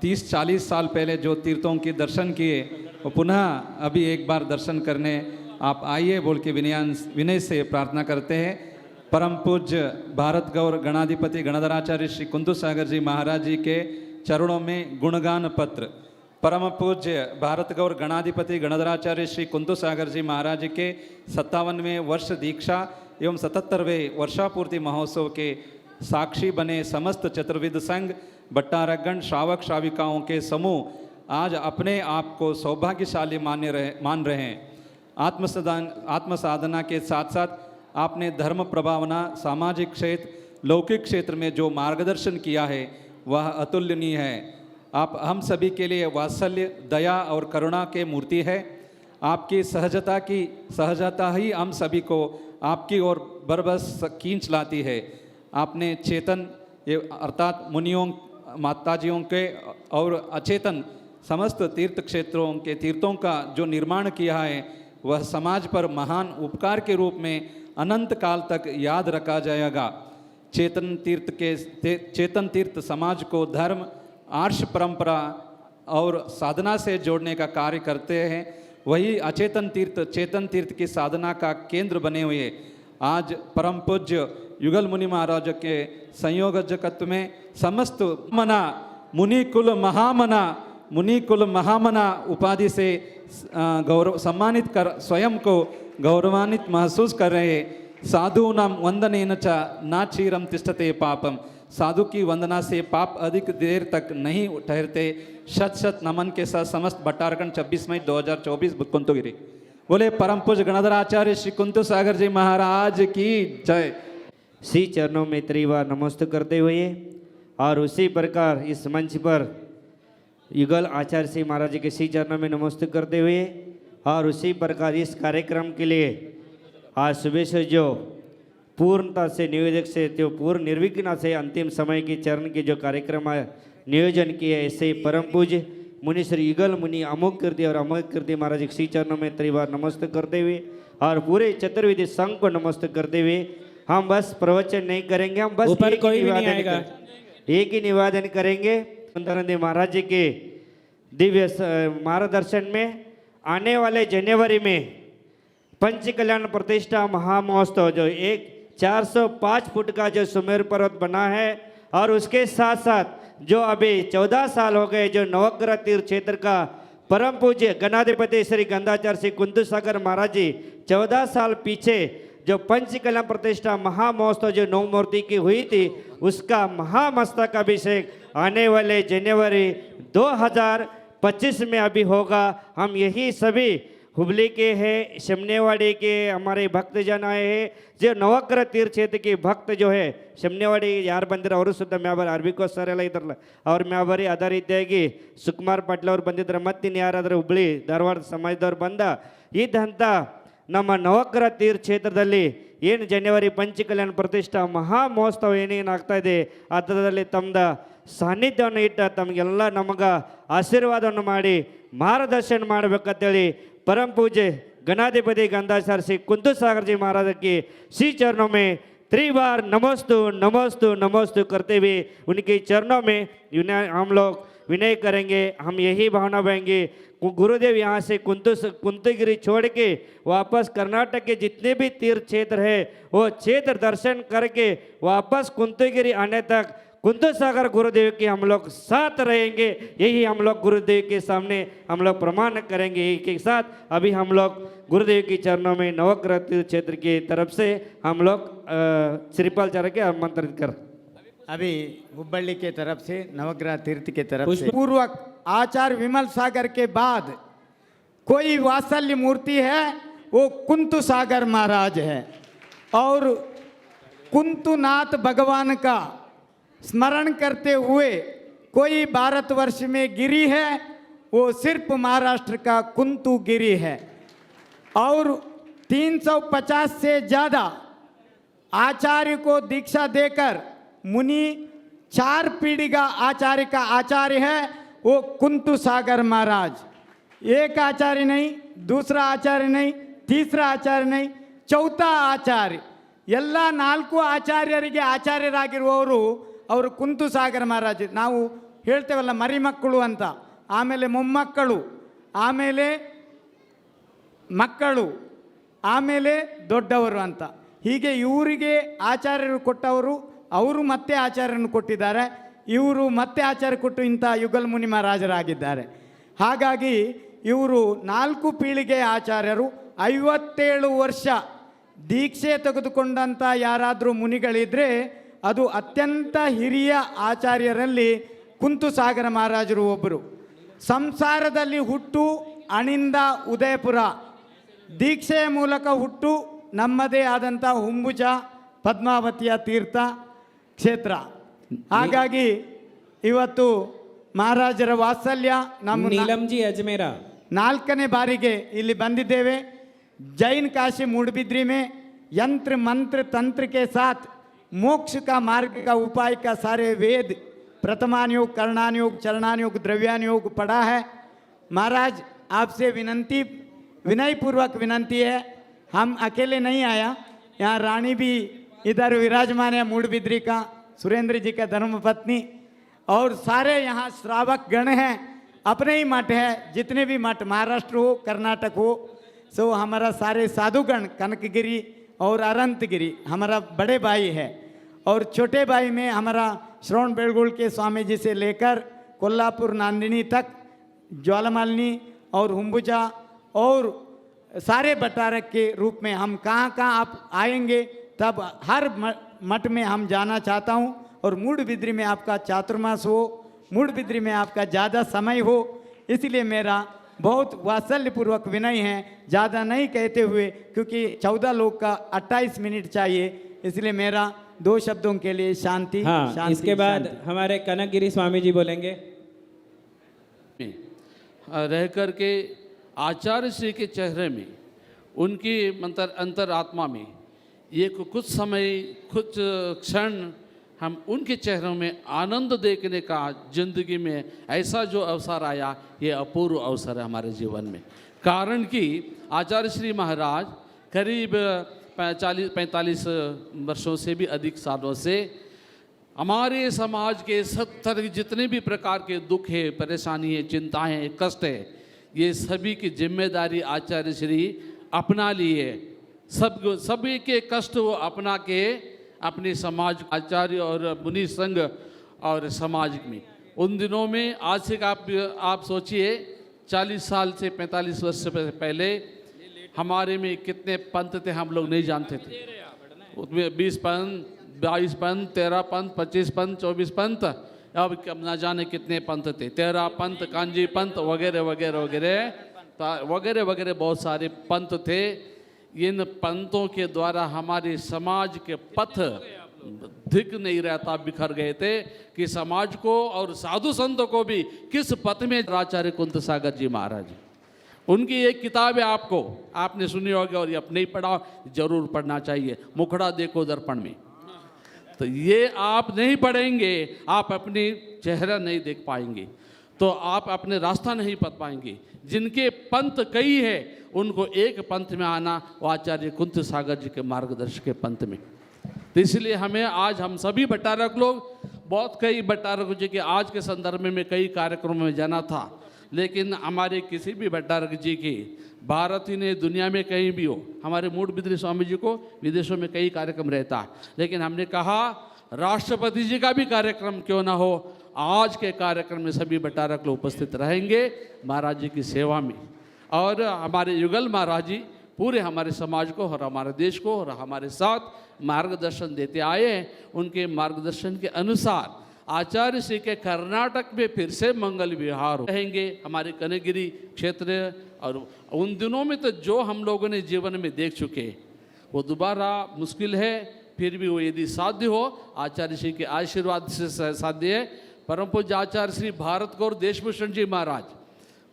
30-40 साल पहले जो तीर्थों के दर्शन किए वो पुनः अभी एक बार दर्शन करने आप आइए बोल के विनय से प्रार्थना करते हैं। परम पूज्य भारत गौर गणाधिपति गणधराचार्य श्री कुंतु सागर जी महाराज जी के चरणों में गुणगान पत्र। परम पूज्य भारत गौर गणाधिपति गणधराचार्य श्री कुंतु सागर जी महाराज के 57वें वर्ष दीक्षा एवं 77वें वर्षापूर्ति महोत्सव के साक्षी बने समस्त चतुर्विद संघ भट्टारकगण श्रावक श्राविकाओं के समूह आज अपने आप को सौभाग्यशाली मान रहे हैं। आत्म साधना के साथ साथ आपने धर्म प्रभावना, सामाजिक क्षेत्र, लौकिक क्षेत्र में जो मार्गदर्शन किया है वह अतुलनीय है। आप हम सभी के लिए वात्सल्य, दया और करुणा के मूर्ति है। आपकी सहजता ही हम सभी को आपकी ओर बरबस खींच लाती है। आपने चेतन अर्थात मुनियों, माताजियों के और अचेतन समस्त तीर्थ क्षेत्रों के तीर्थों का जो निर्माण किया है वह समाज पर महान उपकार के रूप में अनंत काल तक याद रखा जाएगा। चेतन तीर्थ समाज को धर्म, आर्ष परंपरा और साधना से जोड़ने का कार्य करते हैं। वही अचेतन तीर्थ चेतन तीर्थ की साधना का केंद्र बने हुए आज परम पूज्य युगल मुनि महाराज के संयोजकत्व में समस्त मना मुनि कुल महामना उपाधि से गौरव सम्मानित कर स्वयं को गौरवान्वित महसूस कर रहे। साधु नाम वंदनेन च ना क्षीरम तिष्ठते पापम। साधु की वंदना से पाप अधिक देर तक नहीं ठहरते। शत नमन के साथ समस्त भट्टारकगण 26 मई 2024 कुंतुगिरी। बोले परम पूज्य गणधराचार्य श्री कुंतु सागर जी महाराज की जय। श्री चरणों में त्रिवार नमस्ते करते हुए और उसी प्रकार इस मंच पर युगल आचार्य श्री महाराज के श्री चरणों में नमस्ते करते हुए और उसी प्रकार इस कार्यक्रम के लिए आज सुबह से जो पूर्णता से नियोजक से जो पूर्ण निर्विघ्न से अंतिम समय के चरण के जो कार्यक्रम नियोजन किए ऐसे परम पूज्य मुनि श्री युगल मुनि अमोघ कीर्ति और अमोघ कीर्ति महाराज के श्री चरणों में त्रिवार नमस्ते करते हुए और पूरे चतुर्विधि संघ को नमस्ते करते हुए हम बस प्रवचन नहीं करेंगे, हम बस ऊपर कोई भी नहीं आएगा, एक ही निवेदन करेंगे। महाराज जी के दिव्य मार्गदर्शन में आने वाले जनवरी में पंच कल्याण प्रतिष्ठा महामहोत्सव जो 405 फुट का जो सुमेर पर्वत बना है और उसके साथ साथ जो अभी 14 साल हो गए जो नवग्रह तीर्थ क्षेत्र का परम पूज्य गणाधिपति श्री गंधाचार्य श्री कुंतु सागर महाराज जी 14 साल पीछे जो पंच कल्याण प्रतिष्ठा महामहोत्सव जो 9 मूर्ति की हुई थी उसका महामस्तक अभिषेक आने वाले जनवरी 2025 में अभी होगा। हम यही सभी हुबली के हैं, शमनेवाड़ी के हमारे भक्तजन आए हैं जो नवग्रह तीर्थ क्षेत्र के भक्त जो है शमनेवाड़ी यार बंदिर और सुद्धा म्याबर ಅರ್ಬಿಕೋ ಸರ್ ಎಲ್ಲ ಇದ್ರಲ್ಲ ಅವ್ರ ಮ್ಯಾಬರಿ ಅದೇ ರೀತಿಯಾಗಿ ಸುಕುಮಾರ್ ಪಾಟೀಲ್ ಅವರು ಬಂದಿದ್ರು ಮತ್ತಿನ್ ಯಾರಾದರೂ ಹುಬ್ಳಿ ಧಾರವಾಡ ಸಮಾಜದವ್ರು ಬಂದ ಇದ್ದಂಥ ನಮ್ಮ ನವಗ್ರಹ ತೀರ್ಥ ಕ್ಷೇತ್ರದಲ್ಲಿ ಏನು ಜನವರಿ ಪಂಚಕಲ್ಯಾಣ ಪ್ರತಿಷ್ಠಾ ಮಹಾ ಮಹೋತ್ಸವ ಏನೇನಾಗ್ತಾ ಇದೆ ಅದರಲ್ಲಿ ತಮ್ಮದ ಸಾನ್ನಿಧ್ಯವನ್ನು ಇಟ್ಟ ತಮಗೆಲ್ಲ ನಮಗೆ ಆಶೀರ್ವಾದವನ್ನು ಮಾಡಿ ಮಾರ್ಗದರ್ಶನ ಮಾಡಬೇಕಂತೇಳಿ परम पूज्य गणाधिपति गंधाचार्य श्री कुंतु सागर जी महाराज की श्री चरणों में त्रिवार नमस्तु नमस्तु नमस्तु करते हुए उनके चरणों में हम लोग विनय करेंगे। हम यही भावना बहेंगे गुरुदेव यहाँ से कुंतुगिरी छोड़ के वापस कर्नाटक के जितने भी तीर्थ क्षेत्र है वो क्षेत्र दर्शन करके वापस कुंतुगिरी आने तक कुंतु सागर गुरुदेव के हम लोग साथ रहेंगे। यही हम लोग गुरुदेव के सामने हम लोग प्रमाण करेंगे। एक एक साथ अभी हम लोग गुरुदेव के चरणों में नवग्रह तीर्थ क्षेत्र की तरफ से हम लोग श्रीपाल चार्य के आमंत्रित कर अभी हुब्बಳ್ಳಿ के तरफ से नवग्रह तीर्थ के तरफ से पूर्वक आचार्य विमल सागर के बाद कोई वात्सल्य मूर्ति है वो कुंतु सागर महाराज है और कुंतुनाथ भगवान का स्मरण करते हुए कोई भारतवर्ष में गिरी है वो सिर्फ महाराष्ट्र का कुंतु गिरी है और 350 से ज़्यादा आचार्य को दीक्षा देकर मुनि 4 पीढ़ी का आचार्य है वो कुंतु सागर महाराज। एक आचार्य नहीं, दूसरा आचार्य नहीं, तीसरा आचार्य नहीं, चौथा आचार्य ಎಲ್ಲ 4 ಆಚಾರ್ಯರಿಗೆ ಆಚಾರ್ಯರಾಗಿರುವವರು ಅವರು ಕುಂತು ಸಾಗರ ಮಹಾರಾಜ। ನಾವು ಹೇಳ್ತೇವಲ್ಲ ಮರಿ ಮಕ್ಕಳು ಅಂತ, ಆಮೇಲೆ ಮೊಮ್ಮಕ್ಕಳು, ಆಮೇಲೆ ಮಕ್ಕಳು, ಆಮೇಲೆ ದೊಡ್ಡವರು ಅಂತ. ಹೀಗೆ ಇವರಿಗೆ ಆಚಾರ್ಯರು ಕೊಟ್ಟವರು, ಅವರು ಮತ್ತೆ ಆಚಾರ್ಯರನ್ನು ಕೊಟ್ಟಿದ್ದಾರೆ, ಇವರು ಮತ್ತೆ ಆಚಾರ್ಯ ಕೊಟ್ಟು ಇಂಥ ಯುಗಲ್ ಮುನಿ ಮಹಾರಾಜರಾಗಿದ್ದಾರೆ. ಹಾಗಾಗಿ ಇವರು 4 ಪೀಳಿಗೆಯ ಆಚಾರ್ಯರು. 57 ವರ್ಷ ದೀಕ್ಷೆ ತೆಗೆದುಕೊಂಡಂಥ ಯಾರಾದರೂ ಮುನಿಗಳಿದ್ದರೆ ಅದು ಅತ್ಯಂತ ಹಿರಿಯ ಆಚಾರ್ಯರಲ್ಲಿ ಕುಂತುಸಾಗರ ಮಹಾರಾಜರು ಒಬ್ಬರು. ಸಂಸಾರದಲ್ಲಿ ಹುಟ್ಟು ಅಣಿಂದ ಉದಯಪುರ, ದೀಕ್ಷೆಯ ಮೂಲಕ ಹುಟ್ಟು ನಮ್ಮದೇ ಆದಂಥ ಹುಂಬುಜ ಪದ್ಮಾವತಿಯ ತೀರ್ಥ ಕ್ಷೇತ್ರ. ಹಾಗಾಗಿ ಇವತ್ತು ಮಹಾರಾಜರ ವಾತ್ಸಲ್ಯ ನಮ್ಮ नीलम जी अजमेरा 4ನೇ ಬಾರಿಗೆ ಇಲ್ಲಿ ಬಂದಿದ್ದೇವೆ. जैन काशी मूडबिद्री में यंत्र मंत्र तंत्र के साथ मोक्ष का मार्ग का उपाय का सारे वेद प्रथमान योग, कर्णान योग, चरणान योग, द्रव्यान योग पढ़ा है. महाराज आपसे विनंती, विनयपूर्वक विनंती है, हम अकेले नहीं आया, यहाँ रानी भी इधर विराजमान है, मूडबिद्री का सुरेंद्र जी का धर्मपत्नी, और सारे यहाँ श्रावक गण हैं, अपने ही मठ है, जितने भी मठ महाराष्ट्र हो कर्नाटक हो, सो हमारा सारे साधुगण कनकगिरी और अनंतगिरी हमारा बड़े भाई है, और छोटे भाई में हमारा श्रवण बेलगुल के स्वामी जी से लेकर कोल्हापुर नांदिनी तक, ज्वालामालिनी और हुंबुजा और सारे बटारक के रूप में हम कहाँ कहाँ आप आएंगे तब हर मठ में हम जाना चाहता हूँ. और मूडबिद्री में आपका चातुर्मास हो, मूडबिद्री में आपका ज़्यादा समय हो, इसलिए मेरा बहुत वात्सल्यपूर्वक विनय है, ज़्यादा नहीं कहते हुए, क्योंकि 14 लोग का 28 मिनट चाहिए, इसलिए मेरा 2 शब्दों के लिए शांति. हाँ, शांति, इसके बाद शांति. हमारे कनकगिरी स्वामी जी बोलेंगे. रह कर के आचार्य श्री के चेहरे में, उनकी अंतरात्मा में ये कुछ समय, कुछ क्षण हम उनके चेहरों में आनंद देखने का जिंदगी में ऐसा जो अवसर आया, ये अपूर्व अवसर है हमारे जीवन में. कारण कि आचार्य श्री महाराज करीब 45 वर्षों से भी अधिक सालों से हमारे समाज के 70 जितने भी प्रकार के दुख है, परेशानी है, चिंताएं है, कष्ट है, ये सभी की जिम्मेदारी आचार्य श्री अपना लिए. सभी के कष्ट वो अपना के अपने समाज, आचार्य और मुनि संघ और समाज में. उन दिनों में आज से आप सोचिए 40 साल से 45 वर्ष से पहले हमारे में कितने पंथ थे हम लोग नहीं जानते थे. उसमें 20 पंथ, 22 पंथ, 13 पंथ, 25 पंथ, 24 पंथ, अब ना जाने कितने पंथ थे, 13 पंथ, कांजी पंथ वगैरह वगैरह वगैरह वगैरह वगैरह बहुत सारे पंथ थे. इन पंथों के द्वारा हमारे समाज के पथ दिख नहीं रहता, बिखर गए थे कि समाज को और साधु संतों को भी किस पथ में. आचार्य कुंतसागर जी महाराज, उनकी एक किताब है, आपने सुनी होगी और अब नहीं पढ़ा, जरूर पढ़ना चाहिए, मुखड़ा देखो दर्पण में. तो ये आप नहीं पढ़ेंगे, आप अपनी चेहरा नहीं देख पाएंगे, तो आप अपने रास्ता नहीं पा पाएंगे. जिनके पंथ कई है उनको एक पंथ में आना, वो आचार्य कुंतसागर जी के मार्गदर्शन के पंथ में. तो इसलिए हमें आज हम सभी भट्टारक लोग, बहुत कई भट्टारक जी के आज के संदर्भ में कई कार्यक्रमों में जाना था, लेकिन हमारे किसी भी भट्टारक जी की भारत ही नहीं दुनिया में कहीं भी हो, हमारे मूडबिद्री स्वामी जी को विदेशों में कई कार्यक्रम रहता है, लेकिन हमने कहा राष्ट्रपति जी का भी कार्यक्रम क्यों ना हो, आज के कार्यक्रम में सभी भट्टारक लोग उपस्थित रहेंगे महाराज जी की सेवा में. और हमारे युगल महाराज जी पूरे हमारे समाज को और हमारे देश को और हमारे साथ मार्गदर्शन देते आए हैं. उनके मार्गदर्शन के अनुसार आचार्य श्री के कर्नाटक में फिर से मंगल विहार रहेंगे हमारे कनकगिरी क्षेत्र. और उन दिनों में तो जो हम लोगों ने जीवन में देख चुके वो दोबारा मुश्किल है, फिर भी वो यदि साध्य हो आचार्य श्री के आशीर्वाद से साध्य है. परम पूज्य आचार्य श्री भारत गौर देशभूषण जी महाराज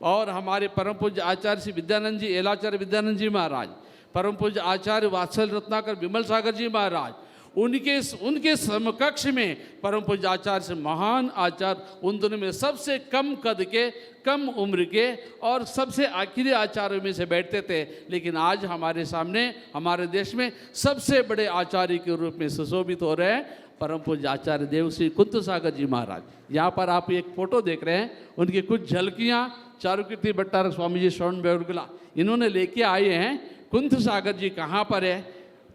और हमारे परम पूज्य आचार्य श्री विद्यानंद जी, एलाचार्य विद्यानंद जी महाराज, परम पूज्य आचार्य वात्सल रत्नाकर विमल सागर जी महाराज, उनके समकक्ष में परम पूज्य आचार्य से महान आचार्य, उन दोनों में सबसे कम कद के, कम उम्र के और सबसे आखिरी आचार्यों में से बैठते थे. लेकिन आज हमारे सामने हमारे देश में सबसे बड़े आचार्य के रूप में सुशोभित हो रहे हैं परम पूज्य आचार्य देव श्री कुंतु सागर जी महाराज। यहाँ पर आप एक फोटो देख रहे हैं, उनकी कुछ झलकियाँ चारुकीर्ति भट्टारक स्वामी जी स्वर्ण बेगुला इन्होंने लेके आए हैं। कुंतु सागर जी कहाँ पर है,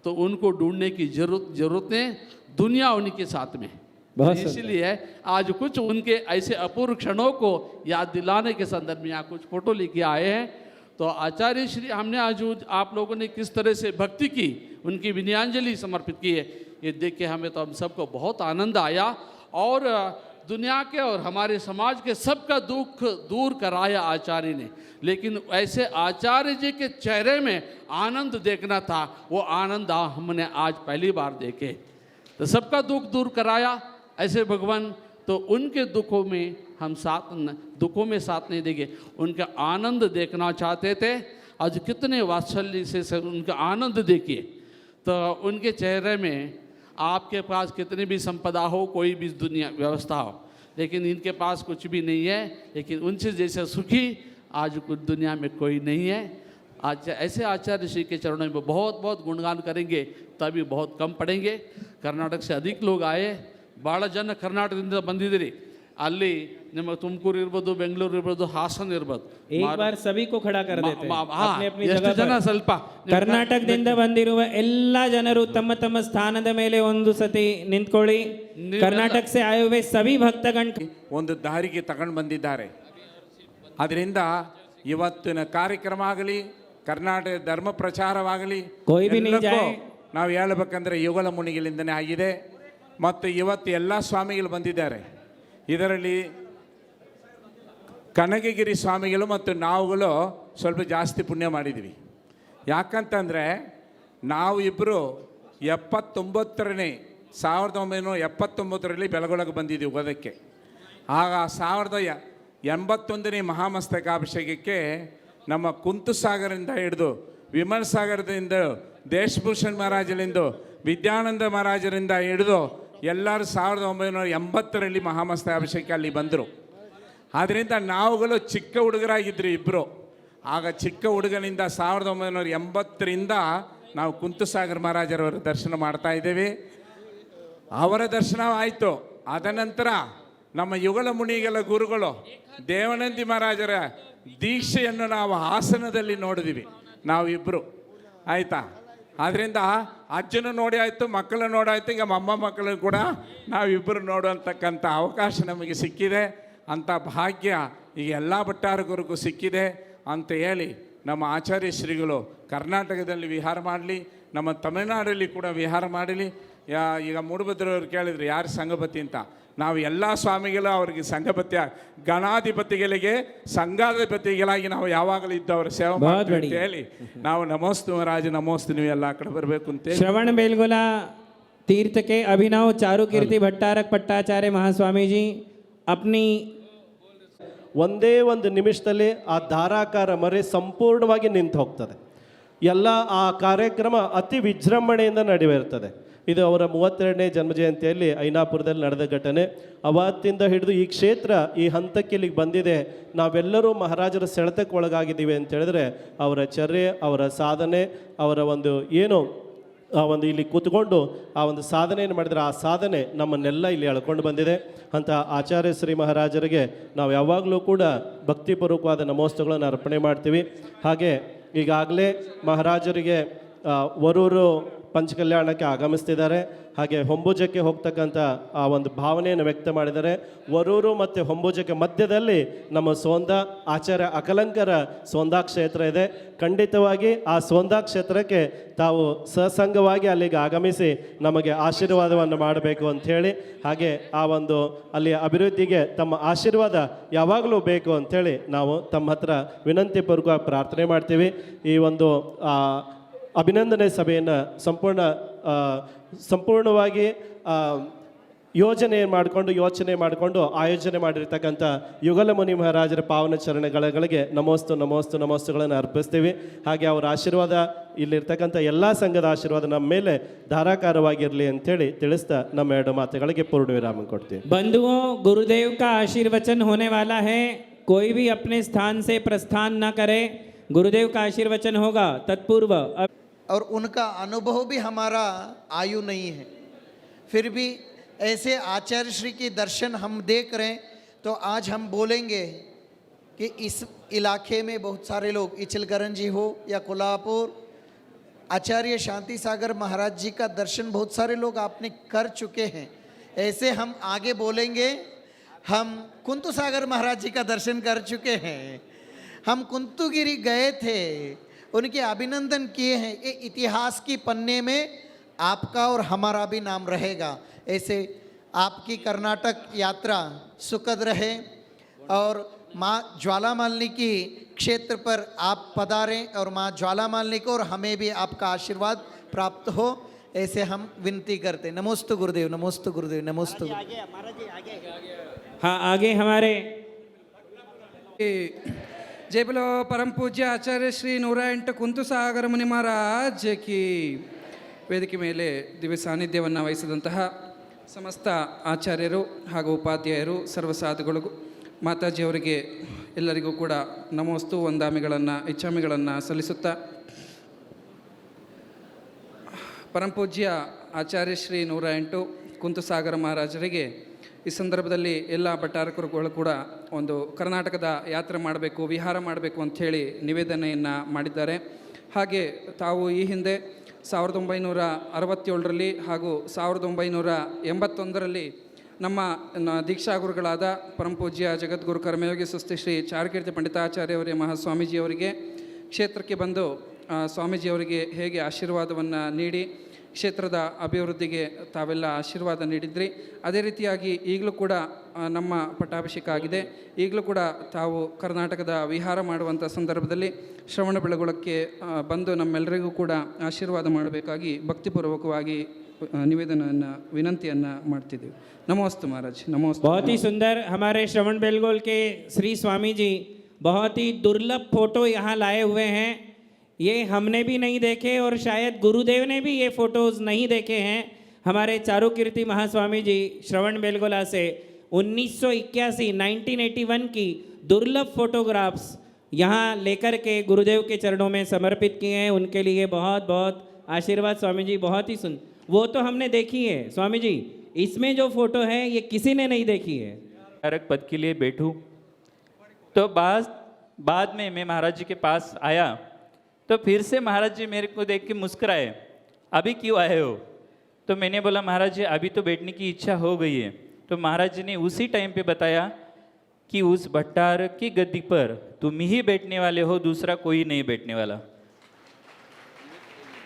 तो उनको ढूंढने की जरूरत नहीं, दुनिया उनके साथ में। इसलिए आज कुछ उनके ऐसे अपूर्व क्षणों को याद दिलाने के संदर्भ में यहाँ कुछ फोटो लेके आए हैं। तो आचार्य श्री हमने आज आप लोगों ने किस तरह से भक्ति की, उनकी विनयांजलि समर्पित की है, ये देख के हमें तो हम सबको बहुत आनंद आया। और दुनिया के और हमारे समाज के सबका दुख दूर कराया आचार्य ने, लेकिन ऐसे आचार्य जी के चेहरे में आनंद देखना था, वो आनंद हमने आज पहली बार देखे। तो सबका दुख दूर कराया ऐसे भगवान, तो उनके दुखों में हम दुखों में साथ नहीं देंगे, उनका आनंद देखना चाहते थे। आज कितने वात्सल्य से उनका आनंद देखिए, तो उनके चेहरे में आपके पास कितनी भी संपदा हो, कोई भी दुनिया व्यवस्था हो, लेकिन इनके पास कुछ भी नहीं है, लेकिन उनसे जैसे सुखी आज कुछ दुनिया में कोई नहीं है। आज ऐसे आचार्य श्री के चरणों में बहुत बहुत गुणगान करेंगे तभी बहुत कम पड़ेंगे। कर्नाटक से अधिक लोग आए, ಭಾಳ ಜನ ಕರ್ನಾಟಕದಿಂದ ಬಂದಿದ್ದೀರಿ, ಅಲ್ಲಿ ನಿಮ್ಮ ತುಮಕೂರು ಇರ್ಬೋದು, ಬೆಂಗಳೂರು ಇರ್ಬೋದು, ಹಾಸನ ಇರ್ಬೋದು। एक बार सभी को खड़ा कर देते हैं अपनी अपनी ಎಷ್ಟು जगह ಜನ पर। ಸ್ವಲ್ಪ ಕರ್ನಾಟಕದಿಂದ ಬಂದಿರುವ ಎಲ್ಲ ಜನರು ತಮ್ಮ ತಮ್ಮ ಸ್ಥಾನದ ಮೇಲೆ ಒಂದು ಸತಿ ನಿಂತ್ಕೊಳ್ಳಿ। ಕರ್ನಾಟಕ से आए हुए सभी भक्तगण ಒಂದು ದಾರಿಗೆ ತಗೊಂಡು ಬಂದಿದ್ದಾರೆ। ಅದರಿಂದ ಇವತ್ತಿನ ಕಾರ್ಯಕ್ರಮ ಆಗಲಿ, ಕರ್ನಾಟಕ ಧರ್ಮ ಪ್ರಚಾರವಾಗಲಿ, कोई भी नहीं ಎಲ್ಲಕ್ಕೂ जाए। ನಾವು ಹೇಳಬೇಕಂದ್ರೆ ಯುಗಲ ಮುನಿಗಳಿಂದನೇ ಆಗಿದೆ। ಮತ್ತು ಇವತ್ತು ಎಲ್ಲ ಸ್ವಾಮಿಗಳು ಬಂದಿದ್ದಾರೆ, ಇದರಲ್ಲಿ ಕನಕಗಿರಿ ಸ್ವಾಮಿಗಳು ಮತ್ತು ನಾವುಗಳು ಸ್ವಲ್ಪ ಜಾಸ್ತಿ ಪುಣ್ಯ ಮಾಡಿದ್ವಿ। ಯಾಕಂತಂದರೆ ನಾವು ಇಬ್ಬರು 1979ರಲ್ಲಿ ಬೆಳಗೊಳಗೆ ಬಂದಿದ್ದೀವಿ ಓದಕ್ಕೆ। ಆಗ 1081ನೇ ಮಹಾಮಸ್ತಕಾಭಿಷೇಕಕ್ಕೆ ನಮ್ಮ ಕುಂತು ಸಾಗರದಿಂದ ಹಿಡಿದು ವಿಮಲ್ ಸಾಗರದಿಂದ ದೇಶಭೂಷಣ್ ಮಹಾರಾಜರಿಂದ ವಿದ್ಯಾನಂದ ಮಹಾರಾಜರಿಂದ ಹಿಡಿದು ಎಲ್ಲರೂ 1980ರಲ್ಲಿ ಮಹಾಮಸ್ತಕಾಭಿಷೇಕ ಅಲ್ಲಿ ಬಂದರು। ಆದ್ದರಿಂದ ನಾವುಗಳು ಚಿಕ್ಕ ಹುಡುಗರಾಗಿದ್ದರು ಇಬ್ಬರು। ಆಗ ಚಿಕ್ಕ ಹುಡುಗನಿಂದ 1980ರಿಂದ ನಾವು ಕುಂತು ಸಾಗರ ಮಹಾರಾಜರವರ ದರ್ಶನ ಮಾಡ್ತಾ ಇದ್ದೇವೆ। ಅವರ ದರ್ಶನ ಆಯಿತು, ಅದನಂತರ ನಮ್ಮ ಯುಗಲ ಮುನಿಗಳ ಗುರುಗಳು ದೇವನಂದಿ ಮಹಾರಾಜರ ದೀಕ್ಷೆಯನ್ನು ನಾವು ಹಾಸನದಲ್ಲಿ ನೋಡಿದ್ವಿ ನಾವಿಬ್ಬರು, ಆಯಿತಾ। ಆದ್ದರಿಂದ ಅಜ್ಜನ ನೋಡಿ ಆಯಿತು, ಮಕ್ಕಳು ನೋಡಾಯಿತು, ಈಗ ಮೊಮ್ಮಕ್ಕಳು ಕೂಡ ನಾವಿಬ್ಬರು ನೋಡುವಂತಕ್ಕಂಥ ಅವಕಾಶ ನಮಗೆ ಸಿಕ್ಕಿದೆ। ಅಂಥ ಭಾಗ್ಯ ಈಗ ಎಲ್ಲ ಭಟ್ಟಾರಕರಿಗೂ ಸಿಕ್ಕಿದೆ ಅಂತ ಹೇಳಿ ನಮ್ಮ ಆಚಾರ್ಯ ಶ್ರೀಗಳು ಕರ್ನಾಟಕದಲ್ಲಿ ವಿಹಾರ ಮಾಡಲಿ, ನಮ್ಮ ತಮಿಳುನಾಡಲ್ಲಿ ಕೂಡ ವಿಹಾರ ಮಾಡಲಿ। ಈಗ ಮೂಡುಬಿದ್ರವ್ರು ಕೇಳಿದ್ರು ಯಾರು ಸಂಘಪತಿ ಅಂತ, ನಾವು ಎಲ್ಲ ಸ್ವಾಮಿಗಳು ಅವರಿಗೆ ಸಂಘಪತಿ, ಗಣಾಧಿಪತಿಗಳಿಗೆ ಸಂಘಾಧಿಪತಿಗಳಾಗಿ ನಾವು ಯಾವಾಗಲೂ ಇದ್ದವ್ರ ಸೇವೆ ಮಾಡ್ತೀವಿ ಅಂತ ಹೇಳಿ ನಾವು ನಮೋಸ್ತು ಮಹಾರಾಜ ನಮೋಸ್ತು, ನೀವು ಎಲ್ಲ ಕಡೆ ಬರಬೇಕು ಅಂತ श्रवण बेलगोला तीर्थ के अभिनव चारुकीर्ति भट्टारक पट्टाचार्य महास्वामी जी अपनी ಒಂದೇ ಒಂದು ನಿಮಿಷದಲ್ಲಿ ಆ ಧಾರಾಕಾರ ಮರೆ ಸಂಪೂರ್ಣವಾಗಿ ನಿಂತು ಹೋಗ್ತದೆ। ಎಲ್ಲ ಆ ಕಾರ್ಯಕ್ರಮ ಅತಿ ವಿಜೃಂಭಣೆಯಿಂದ ನಡೆಯುತ್ತಿರ್ತದೆ। ಇದು ಅವರ 32ನೇ ಜನ್ಮಜಯಂತಿಯಲ್ಲಿ ಐನಾಪುರದಲ್ಲಿ ನಡೆದ ಘಟನೆ। ಅವತ್ತಿಂದ ಹಿಡಿದು ಈ ಕ್ಷೇತ್ರ ಈ ಹಂತಕ್ಕೆ ಇಲ್ಲಿಗೆ ಬಂದಿದೆ, ನಾವೆಲ್ಲರೂ ಮಹಾರಾಜರ ಸೆಳೆತಕ್ಕೆ ಒಳಗಾಗಿದ್ದೀವಿ ಅಂತ ಹೇಳಿದ್ರೆ ಅವರ ಚರ್ಯೆ, ಅವರ ಸಾಧನೆ, ಅವರ ಒಂದು ಏನು ಆ ಒಂದು ಇಲ್ಲಿ ಕೂತ್ಕೊಂಡು ಆ ಒಂದು ಸಾಧನೆಯನ್ನು ಮಾಡಿದರೆ ಆ ಸಾಧನೆ ನಮ್ಮನ್ನೆಲ್ಲ ಇಲ್ಲಿ ಎಳ್ಕೊಂಡು ಬಂದಿದೆ ಅಂತ ಆಚಾರ್ಯ ಶ್ರೀ ಮಹಾರಾಜರಿಗೆ ನಾವು ಯಾವಾಗಲೂ ಕೂಡ ಭಕ್ತಿಪೂರ್ವಕವಾದ ನಮೋಸ್ತುಗಳನ್ನು ಅರ್ಪಣೆ ಮಾಡ್ತೀವಿ। ಹಾಗೆ ಈಗಾಗಲೇ ಮಹಾರಾಜರಿಗೆ ವರೂರು ಪಂಚಕಲ್ಯಾಣಕ್ಕೆ ಆಗಮಿಸ್ತಿದ್ದಾರೆ, ಹಾಗೆ ಹೊಂಬುಜಕ್ಕೆ ಹೋಗ್ತಕ್ಕಂಥ ಆ ಒಂದು ಭಾವನೆಯನ್ನು ವ್ಯಕ್ತ ಮಾಡಿದ್ದಾರೆ। ವರೂರು ಮತ್ತು ಹೊಂಬುಜಕ್ಕೆ ಮಧ್ಯದಲ್ಲಿ ನಮ್ಮ ಸೋಂದ ಆಚಾರ್ಯ ಅಕಲಂಕರ ಸೋಂದಾ ಕ್ಷೇತ್ರ ಇದೆ। ಖಂಡಿತವಾಗಿ ಆ ಸೋಂದಾ ಕ್ಷೇತ್ರಕ್ಕೆ ತಾವು ಸತ್ಸಂಗವಾಗಿ ಅಲ್ಲಿಗೆ ಆಗಮಿಸಿ ನಮಗೆ ಆಶೀರ್ವಾದವನ್ನು ಮಾಡಬೇಕು ಅಂಥೇಳಿ, ಹಾಗೆ ಆ ಒಂದು ಅಲ್ಲಿಯ ಅಭಿವೃದ್ಧಿಗೆ ತಮ್ಮ ಆಶೀರ್ವಾದ ಯಾವಾಗಲೂ ಬೇಕು ಅಂಥೇಳಿ ನಾವು ತಮ್ಮ ಹತ್ರ ವಿನಂತಿ ಪೂರ್ವಕವಾಗಿ ಪ್ರಾರ್ಥನೆ ಮಾಡ್ತೀವಿ। ಈ ಒಂದು ಅಭಿನಂದನೆ ಸಭೆಯನ್ನು ಸಂಪೂರ್ಣವಾಗಿ ಯೋಚನೆ ಮಾಡಿಕೊಂಡು ಆಯೋಜನೆ ಮಾಡಿರ್ತಕ್ಕಂಥ ಯುಗಲ ಮುನಿ ಮಹಾರಾಜರ ಪಾವನ ಚರಣಗಳಿಗೆ ನಮೋಸ್ತುಗಳನ್ನು ಅರ್ಪಿಸ್ತೀವಿ। ಹಾಗೆ ಅವರ ಆಶೀರ್ವಾದ ಇಲ್ಲಿರ್ತಕ್ಕಂಥ ಎಲ್ಲ ಸಂಘದ ಆಶೀರ್ವಾದ ನಮ್ಮ ಮೇಲೆ ಧಾರಾಕಾರವಾಗಿರಲಿ ಅಂತೇಳಿ ತಿಳಿಸ್ತಾ ನಮ್ಮ ಎರಡು ಮಾತುಗಳಿಗೆ ಪೂರ್ಣ ವಿರಾಮ ಕೊಡ್ತೀವಿ। बंधुओं, गुरुदेव का आशीर्वचन होने वाला है, कोई भी अपने स्थान से प्रस्थान न करे, गुरुदेव का आशीर्वचन होगा तत्पूर्व। और उनका अनुभव भी हमारा आयु नहीं है, फिर भी ऐसे आचार्य श्री के दर्शन हम देख रहे हैं, तो आज हम बोलेंगे कि इस इलाके में बहुत सारे लोग, इचलकरंजी हो या कोल्हापुर, आचार्य शांति सागर महाराज जी का दर्शन बहुत सारे लोग आपने कर चुके हैं। ऐसे हम आगे बोलेंगे, हम कुंतु सागर महाराज जी का दर्शन कर चुके हैं, हम कुंतुगिरी गए थे, उनके अभिनंदन किए हैं। ये इतिहास की पन्ने में आपका और हमारा भी नाम रहेगा। ऐसे आपकी कर्नाटक यात्रा सुखद रहे और माँ ज्वालामालिनी की क्षेत्र पर आप पधारें और माँ ज्वालामालिनी को और हमें भी आपका आशीर्वाद प्राप्त हो, ऐसे हम विनती करते। नमोस्तु गुरुदेव, नमोस्तु गुरुदेव, नमोस्तु। हाँ, आगे हमारे जय बोलो परम पूज्य आचार्य ಶ್ರೀ 108 ಕುಂತುಸಾಗರ ಮುನಿ ಮಹಾರಾಜ್ ಕಿ ವೇದಿಕೆ ಮೇಲೆ ದಿವ್ಯ ಸಾನ್ನಿಧ್ಯವನ್ನು ವಹಿಸಿದಂತಹ ಸಮಸ್ತ ಆಚಾರ್ಯರು ಹಾಗೂ ಉಪಾಧ್ಯಾಯರು, ಸರ್ವಸಾಧುಗಳು, ಮಾತಾಜಿಯವರಿಗೆ ಎಲ್ಲರಿಗೂ ಕೂಡ ನಮೋಸ್ತು ವಂದಾಮಿಗಳನ್ನು, ಇಚ್ಛಾಮಿಗಳನ್ನು ಸಲ್ಲಿಸುತ್ತಾ, ಪರಮಪೂಜ್ಯ ಆಚಾರ್ಯ ಶ್ರೀ 108 ಕುಂತುಸಾಗರ ಮಹಾರಾಜರಿಗೆ ಈ ಸಂದರ್ಭದಲ್ಲಿ ಎಲ್ಲ ಭಟ್ಟಾರಕರುಗಳು ಕೂಡ ಒಂದು ಕರ್ನಾಟಕದ ಯಾತ್ರೆ ಮಾಡಬೇಕು, ವಿಹಾರ ಮಾಡಬೇಕು ಅಂಥೇಳಿ ನಿವೇದನೆಯನ್ನು ಮಾಡಿದ್ದಾರೆ. ಹಾಗೆ ತಾವು ಈ ಹಿಂದೆ 1967ರಲ್ಲಿ ಹಾಗೂ 1981ರಲ್ಲಿ ನಮ್ಮ ದೀಕ್ಷಾಗುರುಗಳಾದ ಪರಮಪೂಜ್ಯ ಜಗದ್ಗುರು ಕರ್ಮಯೋಗಿ ಸ್ವಸ್ತಿ ಶ್ರೀ ಚಾರುಕೀರ್ತಿ ಪಂಡಿತಾಚಾರ್ಯವರೇ ಮಹಾಸ್ವಾಮೀಜಿಯವರಿಗೆ ಕ್ಷೇತ್ರಕ್ಕೆ ಬಂದು ಸ್ವಾಮೀಜಿಯವರಿಗೆ ಹೇಗೆ ಆಶೀರ್ವಾದವನ್ನು ನೀಡಿ ಕ್ಷೇತ್ರದ ಅಭಿವೃದ್ಧಿಗೆ ತಾವೆಲ್ಲ ಆಶೀರ್ವಾದ ನೀಡಿದ್ರಿ, ಅದೇ ರೀತಿಯಾಗಿ ಈಗಲೂ ಕೂಡ ನಮ್ಮ ಪಟ್ಟಾಭಿಷೇಕ ಆಗಿದೆ. ಈಗಲೂ ಕೂಡ ತಾವು ಕರ್ನಾಟಕದ ವಿಹಾರ ಮಾಡುವಂಥ ಸಂದರ್ಭದಲ್ಲಿ ಶ್ರವಣ ಬೆಳಗೊಳಕ್ಕೆ ಬಂದು ನಮ್ಮೆಲ್ಲರಿಗೂ ಕೂಡ ಆಶೀರ್ವಾದ ಮಾಡಬೇಕಾಗಿ ಭಕ್ತಿಪೂರ್ವಕವಾಗಿ ನಿವೇದನೆಯನ್ನು, ವಿನಂತಿಯನ್ನು ಮಾಡ್ತಿದ್ದೀವಿ. नमोस्तु महाराज, नमोस्तु। बहुत ही सुंदर हमारे श्रवण बेलगोल के श्री स्वामी जी बहुत ही दुर्लभ फोटो यहाँ लाए हुए हैं। ये हमने भी नहीं देखे और शायद गुरुदेव ने भी ये फोटोज़ नहीं देखे हैं। हमारे चारुकीर्ति महास्वामी जी श्रवण बेलगोला से 1981 की दुर्लभ फोटोग्राफ्स यहाँ लेकर के गुरुदेव के चरणों में समर्पित किए हैं। उनके लिए बहुत बहुत आशीर्वाद स्वामी जी। बहुत ही वो तो हमने देखी है स्वामी जी, इसमें जो फोटो है ये किसी ने नहीं देखी है। तारक पद के लिए बैठूं तो बाद में मैं महाराज जी के पास आया तो फिर से महाराज जी मेरे को देख के मुस्कुराए, अभी क्यों आए हो? तो मैंने बोला महाराज जी अभी तो बैठने की इच्छा हो गई है। तो महाराज जी ने उसी टाइम पे बताया कि उस भट्टारक की गद्दी पर तुम ही बैठने वाले हो, दूसरा कोई नहीं बैठने वाला।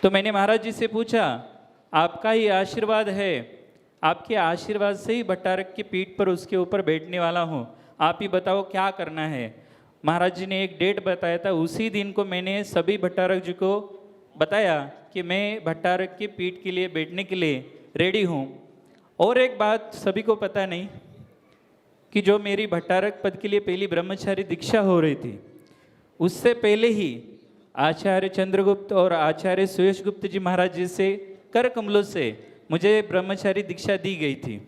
तो मैंने महाराज जी से पूछा आपका ही आशीर्वाद है, आपके आशीर्वाद से ही भट्टारक की पीठ पर उसके ऊपर बैठने वाला हूँ, आप ही बताओ क्या करना है। महाराज जी ने एक डेट बताया था, उसी दिन को मैंने सभी भट्टारक जी को बताया कि मैं भट्टारक की पीठ के लिए बैठने के लिए रेडी हूँ। और एक बात सभी को पता नहीं कि जो मेरी भट्टारक पद के लिए पहली ब्रह्मचारी दीक्षा हो रही थी, उससे पहले ही आचार्य चंद्रगुप्त और आचार्य सुयश गुप्त जी महाराज जी से कर कमलों से मुझे ब्रह्मचारी दीक्षा दी गई थी।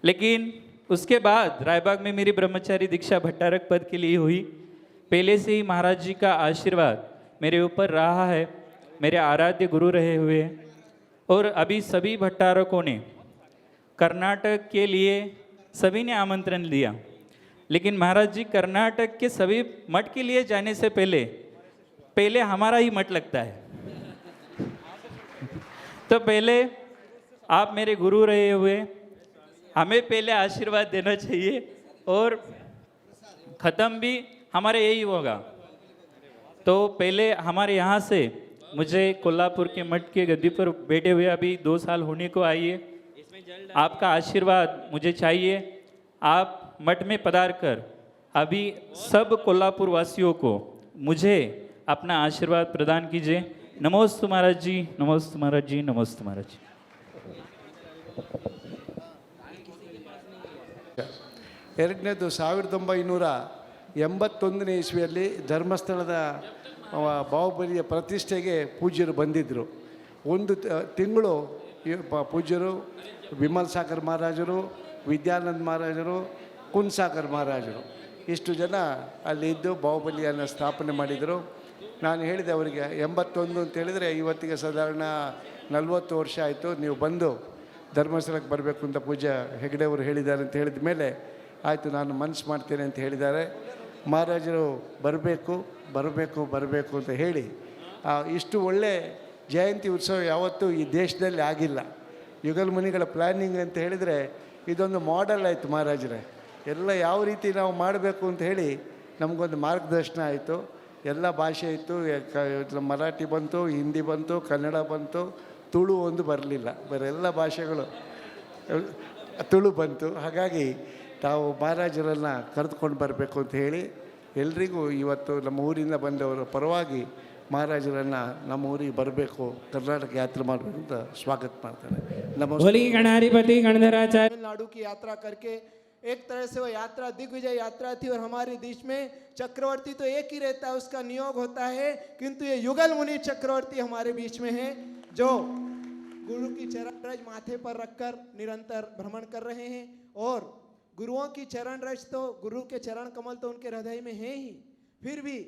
लेकिन उसके बाद रायबाग में मेरी ब्रह्मचारी दीक्षा भट्टारक पद के लिए हुई। पहले से ही महाराज जी का आशीर्वाद मेरे ऊपर रहा है, मेरे आराध्य गुरु रहे हुए हैं। और अभी सभी भट्टारकों ने कर्नाटक के लिए सभी ने आमंत्रण दिया, लेकिन महाराज जी कर्नाटक के सभी मठ के लिए जाने से पहले हमारा ही मठ लगता है। तो पहले आप मेरे गुरु रहे हुए, हमें पहले आशीर्वाद देना चाहिए और ख़त्म भी हमारे यही होगा। तो पहले हमारे यहाँ से मुझे कोल्हापुर के मठ के गद्दी पर बैठे हुए अभी 2 साल होने को आई है। आपका आशीर्वाद मुझे चाहिए। आप मठ में पधार कर अभी सब कोल्हापुर वासियों को मुझे अपना आशीर्वाद प्रदान कीजिए। नमोस्तु महाराज जी, नमोस्तु महाराज जी, नमोस्तु महाराज जी। ಎರಡನೇದು 1981 ಇಸ್ವಿಯಲ್ಲಿ ಧರ್ಮಸ್ಥಳದ ಬಾಹುಬಲಿಯ ಪ್ರತಿಷ್ಠೆಗೆ ಪೂಜ್ಯರು ಬಂದಿದ್ದರು. ಒಂದು ತಿಂಗಳು ಪೂಜ್ಯರು ವಿಮಲ್ ಸಾಗರ್ ಮಹಾರಾಜರು, ವಿದ್ಯಾನಂದ ಮಹಾರಾಜರು, ಕುಂದಸಾಗರ್ ಮಹಾರಾಜರು ಇಷ್ಟು ಜನ ಅಲ್ಲಿ ಇದ್ದು ಬಾಹುಬಲಿಯನ್ನು ಸ್ಥಾಪನೆ ಮಾಡಿದರು. ನಾನು ಹೇಳಿದೆ ಅವರಿಗೆ 81 ಅಂತ ಹೇಳಿದರೆ ಇವತ್ತಿಗೆ ಸಾಧಾರಣ 40 ವರ್ಷ ಆಯಿತು. ನೀವು ಬಂದು ಧರ್ಮಸ್ಥಳಕ್ಕೆ ಬರಬೇಕು ಅಂತ ಪೂಜ್ಯ ಹೆಗಡೆ ಅವರು ಹೇಳಿದ್ದಾರೆ ಅಂತ ಹೇಳಿದ ಮೇಲೆ ಆಯಿತು ನಾನು ಮನಸ್ಸು ಮಾಡ್ತೇನೆ ಅಂತ ಹೇಳಿದ್ದಾರೆ. ಮಹಾರಾಜರು ಬರಬೇಕು ಅಂತ ಹೇಳಿ ಇಷ್ಟು ಒಳ್ಳೆ ಜಯಂತಿ ಉತ್ಸವ ಯಾವತ್ತೂ ಈ ದೇಶದಲ್ಲಿ ಆಗಿಲ್ಲ. ಯುಗಲ್ ಮುನಿಗಳ ಪ್ಲ್ಯಾನಿಂಗ್ ಅಂತ ಹೇಳಿದರೆ ಇದೊಂದು ಮಾಡೆಲ್ ಆಯಿತು ಮಹಾರಾಜರೇ. ಎಲ್ಲ ಯಾವ ರೀತಿ ನಾವು ಮಾಡಬೇಕು ಅಂತ ಹೇಳಿ ನಮಗೊಂದು ಮಾರ್ಗದರ್ಶನ ಆಯಿತು. ಎಲ್ಲ ಭಾಷೆ ಇತ್ತು, ಮರಾಠಿ ಬಂತು, ಹಿಂದಿ ಬಂತು, ಕನ್ನಡ ಬಂತು, ತುಳು ಒಂದು ಬರಲಿಲ್ಲ, ಬೇರೆಲ್ಲ ಭಾಷೆಗಳು ತುಳು ಬಂತು. ಹಾಗಾಗಿ ತಾವು ಮಹಾರಾಜರನ್ನು ಕರೆದುಕೊಂಡು ಬರಬೇಕು ಅಂತ ಹೇಳಿ ಎಲ್ರಿಗೂ ಇವತ್ತು ನಮ್ಮ ಊರಿಂದ ಬಂದವರ ಪರವಾಗಿ ಮಹಾರಾಜರನ್ನು ನಮ್ಮ ಊರಿಗೆ ಬರಬೇಕು, ಕರ್ನಾಟಕ ಯಾತ್ರೆ ಮಾಡಬೇಕು ಅಂತ ಸ್ವಾಗತ ಮಾಡ್ತಾರೆ. बोली गणाधिपति गणधराचार्य। तमिलनाडु की यात्रा करके एक तरह से वो यात्रा दिग्विजय यात्रा थी और हमारे देश में चक्रवर्ती तो एक ही रहता है, उसका नियोग होता है, किंतु ये युगल मुनि चक्रवर्ती हमारे बीच में है जो गुरु की चरण रज माथे पर रखकर निरंतर भ्रमण कर रहे हैं। और गुरुओं की चरण रज तो गुरु के चरण कमल तो उनके हृदय में है ही, फिर भी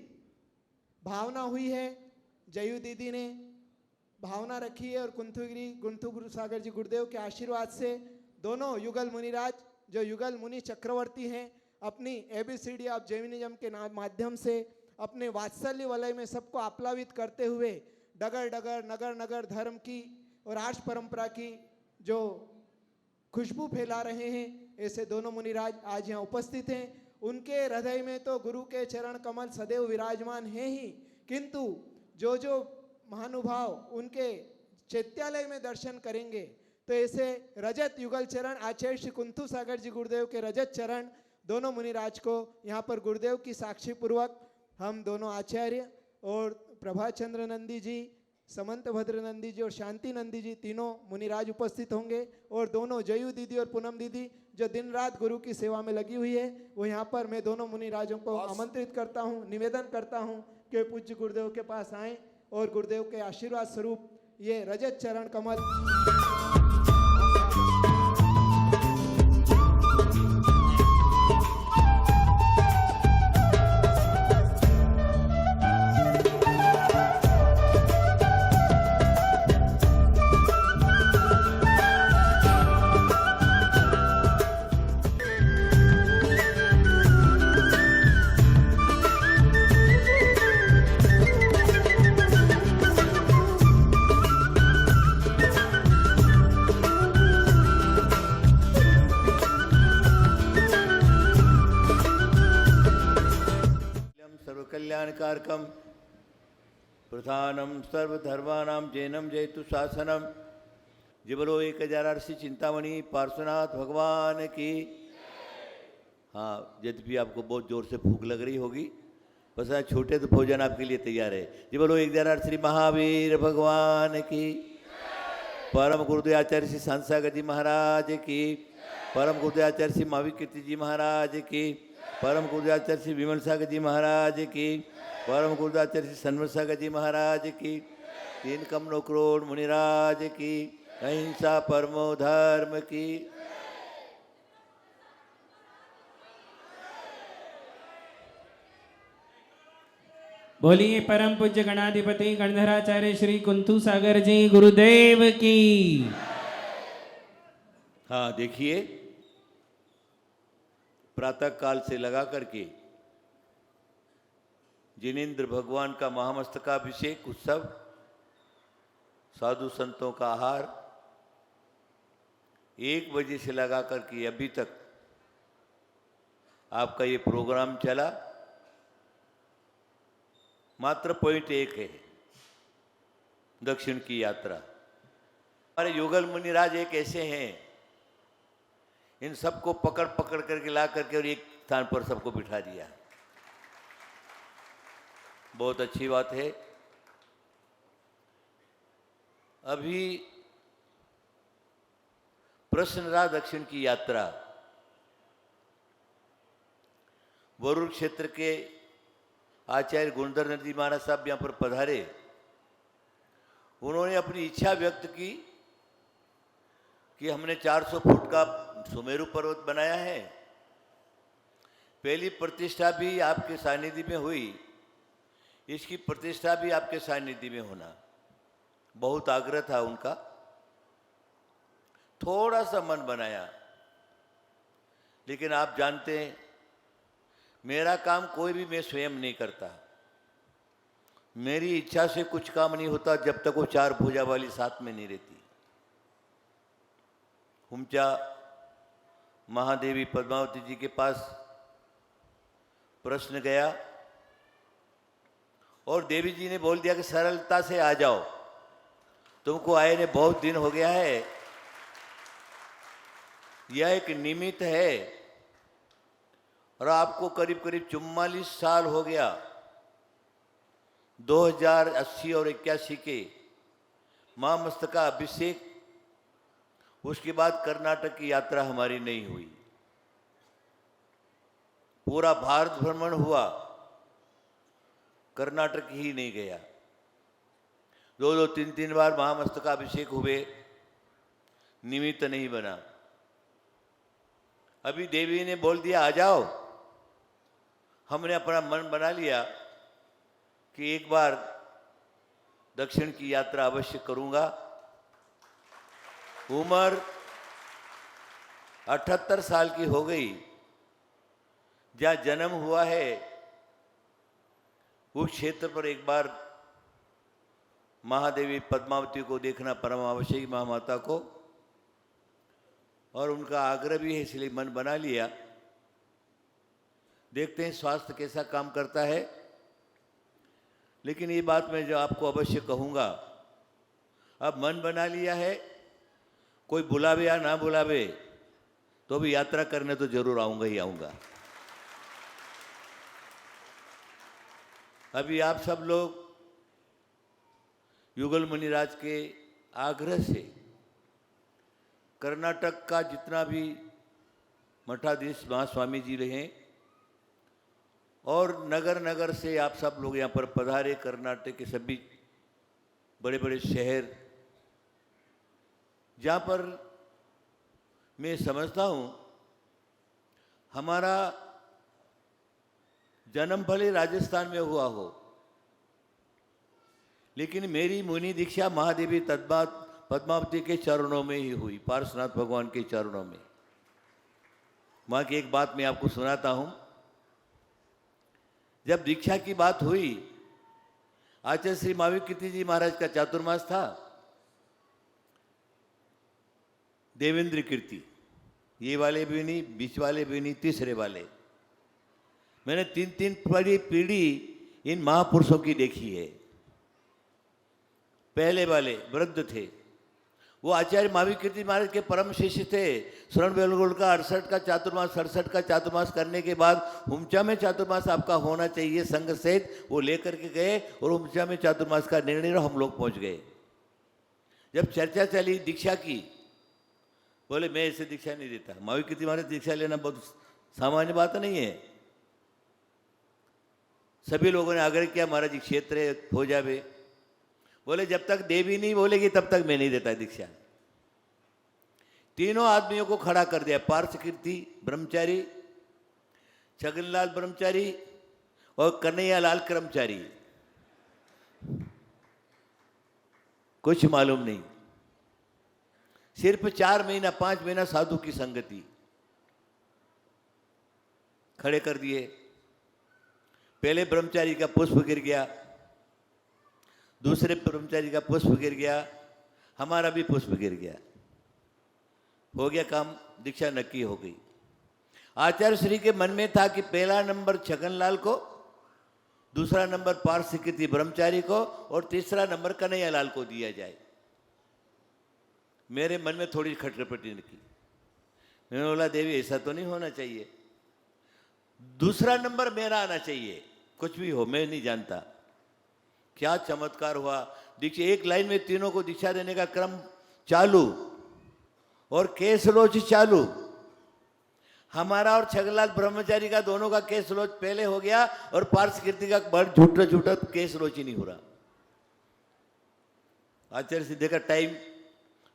भावना हुई है, जयू दीदी ने भावना रखी है और कुंथू गुरु सागर जी गुरुदेव के आशीर्वाद से दोनों युगल मुनिराज जो युगल मुनि चक्रवर्ती हैं अपनी ABCD ऑफ जैनिज्म के माध्यम से अपने वात्सल्य वलय में सबको आप्लावित करते हुए डगर डगर नगर नगर धर्म की और आर्ष परंपरा की जो खुशबू फैला रहे हैं, ऐसे दोनों मुनिराज आज यहाँ उपस्थित हैं। उनके हृदय में तो गुरु के चरण कमल सदैव विराजमान हैं ही, किंतु जो महानुभाव उनके चैत्यालय में दर्शन करेंगे तो ऐसे रजत युगल चरण आचार्य श्री कुंथू सागर जी गुरुदेव के रजत चरण दोनों मुनिराज को यहाँ पर गुरुदेव की साक्षी पूर्वक हम दोनों आचार्य और प्रभाचंद्र नंदी जी, समंत भद्र नंदी जी और शांति नंदी जी तीनों मुनिराज उपस्थित होंगे। और दोनों जयू दीदी और पूनम दीदी जो दिन रात गुरु की सेवा में लगी हुई है, वो यहाँ पर मैं दोनों मुनिराजों को आमंत्रित करता हूँ, निवेदन करता हूँ कि पूज्य गुरुदेव के पास आएँ और गुरुदेव के आशीर्वाद स्वरूप ये रजत चरण कमल सर्वकल्याणकारकम प्रधानम सर्वधर्माणां जैनम जयतु शासनम। जिबलो 1008 चिंतामणि पार्श्वनाथ भगवान की। हाँ, यद्यपि आपको बहुत जोर से भूख लग रही होगी, बस छोटे तो भोजन आपके लिए तैयार है। जिबलो 1008 श्री महावीर भगवान की। परम गुरुदेव आचार्य श्री सांसागर जी महाराज की। परम गुरुदेव आचार्य श्री महावीर कीर्ति जी महाराज की। परम गुरुदेव आचार्य श्री विमल सागर जी महाराज की। परम गुरुदेव आचार्य श्री सन्मत सागर जी महाराज की। 3 करोड़ करोड़ मुनिराज की। अहिंसा परमो धर्म की। बोलिए परम पूज्य गणाधिपति गणधराचार्य श्री कुंथू सागर जी गुरुदेव की। हाँ, देखिए प्रातः काल से लगा करके जिनेन्द्र भगवान का महामस्तकाभिषेक उत्सव, साधु संतों का आहार, 1 बजे से लगा करके अभी तक आपका ये प्रोग्राम चला। मात्र पॉइंट 1 है दक्षिण की यात्रा। हमारे युगल मुनिराज एक ऐसे हैं, इन सबको पकड़ पकड़ करके ला करके और एक स्थान पर सबको बिठा दिया। बहुत अच्छी बात है। अभी प्रश्न रहा दक्षिण की यात्रा। वरुण क्षेत्र के आचार्य गुणधर नंदी महाराज साहब यहाँ पर पधारे। उन्होंने अपनी इच्छा व्यक्त की कि हमने 400 फुट का सुमेरु पर्वत बनाया है, पहली प्रतिष्ठा भी आपके सानिध्य में हुई, इसकी प्रतिष्ठा भी आपके सानिध्य में होना। बहुत आग्रह था उनका। थोड़ा सा मन बनाया। लेकिन आप जानते हैं मेरा काम कोई भी मैं स्वयं नहीं करता। मेरी इच्छा से कुछ काम नहीं होता जब तक वो 4 भुजा वाली साथ में नहीं रहती। हुमचा महादेवी पद्मावती जी के पास प्रश्न गया और देवी जी ने बोल दिया कि सरलता से आ जाओ, तुमको आए ने बहुत दिन हो गया है, यह एक निमित्त है और आपको करीब करीब 44 साल हो गया। 2080 और 81 के महामस्तका अभिषेक, उसके बाद कर्नाटक की यात्रा हमारी नहीं हुई। पूरा भारत भ्रमण हुआ, कर्नाटक ही नहीं गया। 2-2, 3-3 बार महामस्तका अभिषेक हुए, निमित्त नहीं बना। अभी देवी ने बोल दिया आ जाओ, हमने अपना मन बना लिया कि एक बार दक्षिण की यात्रा अवश्य करूंगा। उम्र 78 साल की हो गई। जहाँ जन्म हुआ है उस क्षेत्र पर एक बार महादेवी पद्मावती को देखना परम आवश्यक, महामाता को, और उनका आग्रह भी है, इसलिए मन बना लिया। देखते हैं स्वास्थ्य कैसा काम करता है। लेकिन ये बात मैं जो आपको अवश्य कहूँगा, अब मन बना लिया है, कोई बुलावे या ना बुलावे तो भी यात्रा करने तो जरूर आऊँगा ही आऊँगा। अभी आप सब लोग युगल मुनिराज के आग्रह से कर्नाटक का जितना भी मठाधीश महास्वामी जी रहे और नगर नगर से आप सब लोग यहाँ पर पधारे। कर्नाटक के सभी बड़े बड़े शहर, जहाँ पर मैं समझता हूँ हमारा जन्म भले राजस्थान में हुआ हो, लेकिन मेरी मुनि दीक्षा महादेवी पद्मावती के चरणों में ही हुई, पार्श्वनाथ भगवान के चरणों में। वहाँ की एक बात मैं आपको सुनाता हूँ। जब दीक्षा की बात हुई, आचार्य श्री माविकीर्ति जी महाराज का चातुर्मास था, देवेंद्र कीर्ति, ये वाले भी नहीं, बीच वाले भी नहीं, तीसरे वाले। मैंने 3-3 पीढ़ी इन महापुरुषों की देखी है। पहले वाले वृद्ध थे, वो आचार्य माविकीर्ति महाराज के परम शिष्य थे। शरण बेलगोल का 68 का चातुर्मास, 67 का चातुर्मास करने के बाद हुमचा में चातुर्मास आपका होना चाहिए संघ सहित, वो लेकर के गए और हुमचा में चातुर्मास का निर्णय हम लोग पहुंच गए। जब चर्चा चली दीक्षा की, बोले मैं ऐसे दीक्षा नहीं देता। माविकीर्ति महाराज दीक्षा लेना बहुत सामान्य बात नहीं है। सभी लोगों ने आग्रह किया महाराज जी क्षेत्र हो जावे। बोले जब तक देवी नहीं बोलेगी तब तक मैं नहीं देता दीक्षा। तीनों आदमियों को खड़ा कर दिया, पार्श्वकीर्ति ब्रह्मचारी, छगनलाल ब्रह्मचारी और कन्हैया लाल कर्मचारी। कुछ मालूम नहीं, सिर्फ 4 महीना 5 महीना साधु की संगति, खड़े कर दिए। पहले ब्रह्मचारी का पुष्प गिर गया, दूसरे ब्रह्मचारी का पुष्प गिर गया, हमारा भी पुष्प गिर गया। हो गया काम, दीक्षा नक्की हो गई। आचार्य श्री के मन में था कि पहला नंबर छगनलाल को, दूसरा नंबर पार्श्वकीर्ति ब्रह्मचारी को और तीसरा नंबर कन्हैया लाल को दिया जाए। मेरे मन में थोड़ी खटपटी की। मैंने बोला देवी ऐसा तो नहीं होना चाहिए, दूसरा नंबर मेरा आना चाहिए। कुछ भी हो, मैं नहीं जानता। क्या चमत्कार हुआ। दीक्षा एक लाइन में तीनों को दीक्षा देने का क्रम चालू और केस लोच चालू। हमारा और छगनलाल ब्रह्मचारी का दोनों का केस लोच पहले हो गया और पार्श्वकीर्ति का बड़ झूठा झूठा केस लोच ही नहीं हो रहा। आचार्य से देखा टाइम,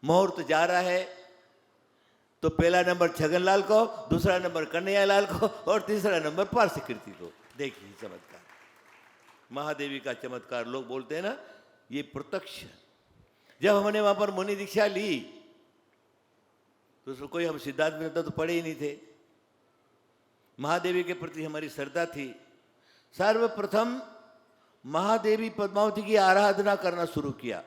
मुहूर्त जा रहा है, तो पहला नंबर छगनलाल को, दूसरा नंबर कन्हैया लाल को और तीसरा नंबर पार्श्वकीर्ति को। देखिए चमत्कार, महादेवी का चमत्कार। लोग बोलते हैं ना ये प्रत्यक्ष। जब हमने वहां पर मुनि दीक्षा ली तो उसमें कोई हम सिद्धार्थ विनता तो पढ़े ही नहीं थे। महादेवी के प्रति हमारी श्रद्धा थी। सर्वप्रथम महादेवी पद्मावती की आराधना करना शुरू किया।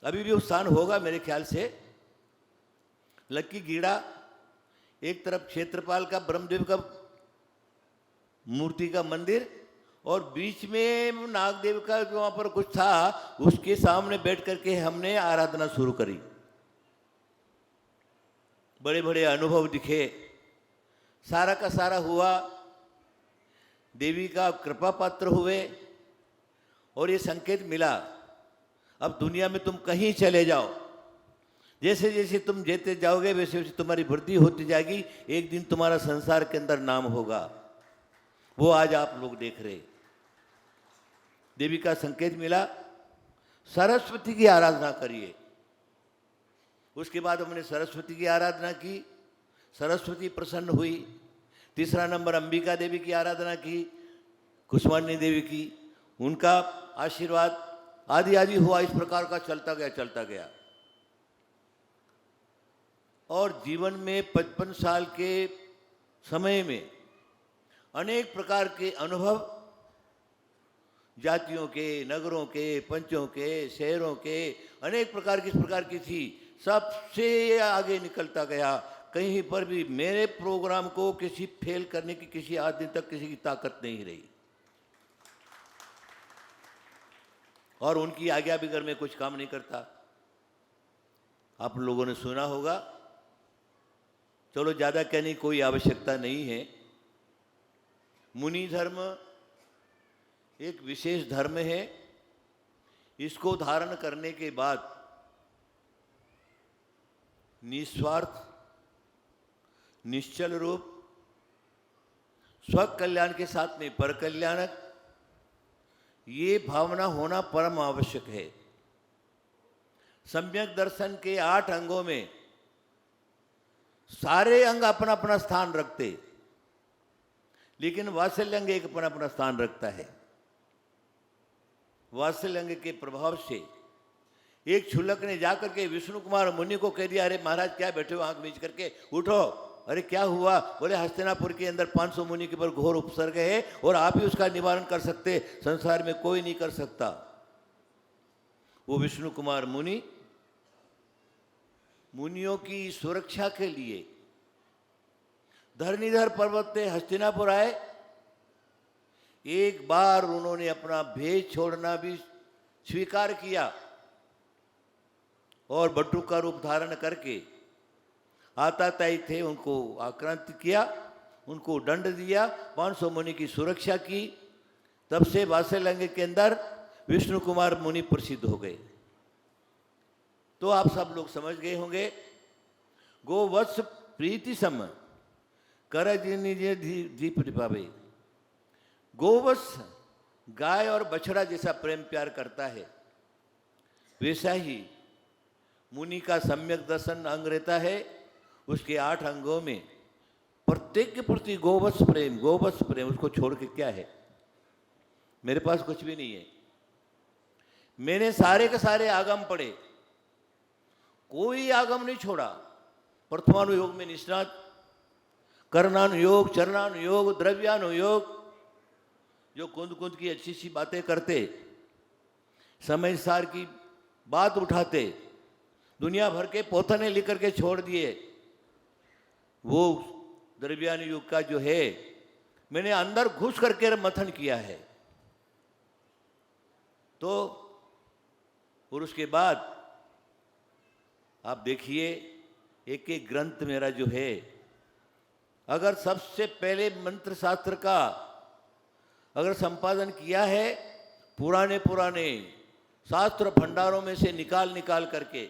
अभी भी वो स्थान होगा मेरे ख्याल से। लक्की गीड़ा, एक तरफ क्षेत्रपाल का ब्रह्मदेव का मूर्ति का मंदिर, और बीच में नागदेव का जो वहाँ पर कुछ था, उसके सामने बैठ करके हमने आराधना शुरू करी। बड़े बड़े अनुभव दिखे, सारा का सारा हुआ, देवी का कृपा पात्र हुए, और ये संकेत मिला अब दुनिया में तुम कहीं चले जाओ, जैसे जैसे तुम जीते जाओगे वैसे वैसे तुम्हारी वृद्धि होती जाएगी, एक दिन तुम्हारा संसार के अंदर नाम होगा। वो आज आप लोग देख रहे। देवी का संकेत मिला, सरस्वती की आराधना करिए। उसके बाद हमने सरस्वती की आराधना की, सरस्वती प्रसन्न हुई। तीसरा नंबर अंबिका देवी की आराधना की, कुष्मांडी देवी की, उनका आशीर्वाद आदि आदि हुआ। इस प्रकार का चलता गया। और जीवन में 55 साल के समय में अनेक प्रकार के अनुभव, जातियों के, नगरों के, पंचों के, शहरों के, अनेक प्रकार की इस प्रकार की थी। सबसे आगे निकलता गया। कहीं पर भी मेरे प्रोग्राम को किसी फेल करने की किसी आज दिन तक किसी की ताकत नहीं रही। और उनकी आज्ञा बगैर मैं कुछ काम नहीं करता। आप लोगों ने सुना होगा। चलो ज़्यादा कहने की कोई आवश्यकता नहीं है। मुनि धर्म एक विशेष धर्म है। इसको धारण करने के बाद निस्वार्थ, निश्चल रूप, स्व कल्याण के साथ में पर कल्याणक, ये भावना होना परम आवश्यक है। सम्यक दर्शन के 8 अंगों में सारे अंग अपना अपना स्थान रखते, लेकिन वात्सल्य अंग एक अपना अपना स्थान रखता है। वात्सल्य अंग के प्रभाव से एक क्षुल्लक ने जाकर के विष्णु कुमार मुनि को कह दिया, अरे महाराज क्या बैठे हो आंख मीच करके, उठो। अरे क्या हुआ? बोले हस्तिनापुर के अंदर 500 मुनि के ऊपर घोर उपसर्ग है और आप ही उसका निवारण कर सकते, संसार में कोई नहीं कर सकता। वो विष्णु कुमार मुनि मुनियों की सुरक्षा के लिए धरणीधर पर्वत पे हस्तिनापुर आए। एक बार उन्होंने अपना भेष छोड़ना भी स्वीकार किया और बट्टू का रूप धारण करके आताताई थे, उनको आक्रांत किया, उनको दंड दिया, 500 मुनि की सुरक्षा की। तब से वात्सल्य के अंदर विष्णु कुमार मुनि प्रसिद्ध हो गए। तो आप सब लोग समझ गए होंगे। गोवत्स प्रीति सम कर दीप पावे। गोवत्स गाय और बछड़ा जैसा प्रेम प्यार करता है, वैसा ही मुनि का सम्यक दर्शन अंग रहता है। उसके 8 अंगों में प्रत्येक के प्रति गोवत्स प्रेम, गोवत्स प्रेम, उसको छोड़ के क्या है? मेरे पास कुछ भी नहीं है। मैंने सारे के सारे आगम पढ़े, कोई आगम नहीं छोड़ा। प्रथमानुयोग में निष्णात, करणानुयोग, चरणानुयोग, द्रव्यानुयोग, जो कुंद कुंद की अच्छी सी बातें करते, समय सार की बात उठाते, दुनिया भर के पोथने लिख करके छोड़ दिए। वो द्रव्यानुयोग का जो है, मैंने अंदर घुस करके मंथन किया है। तो और उसके बाद आप देखिए, एक एक ग्रंथ मेरा जो है, अगर सबसे पहले मंत्र शास्त्र का अगर संपादन किया है, पुराने शास्त्र भंडारों में से निकाल करके,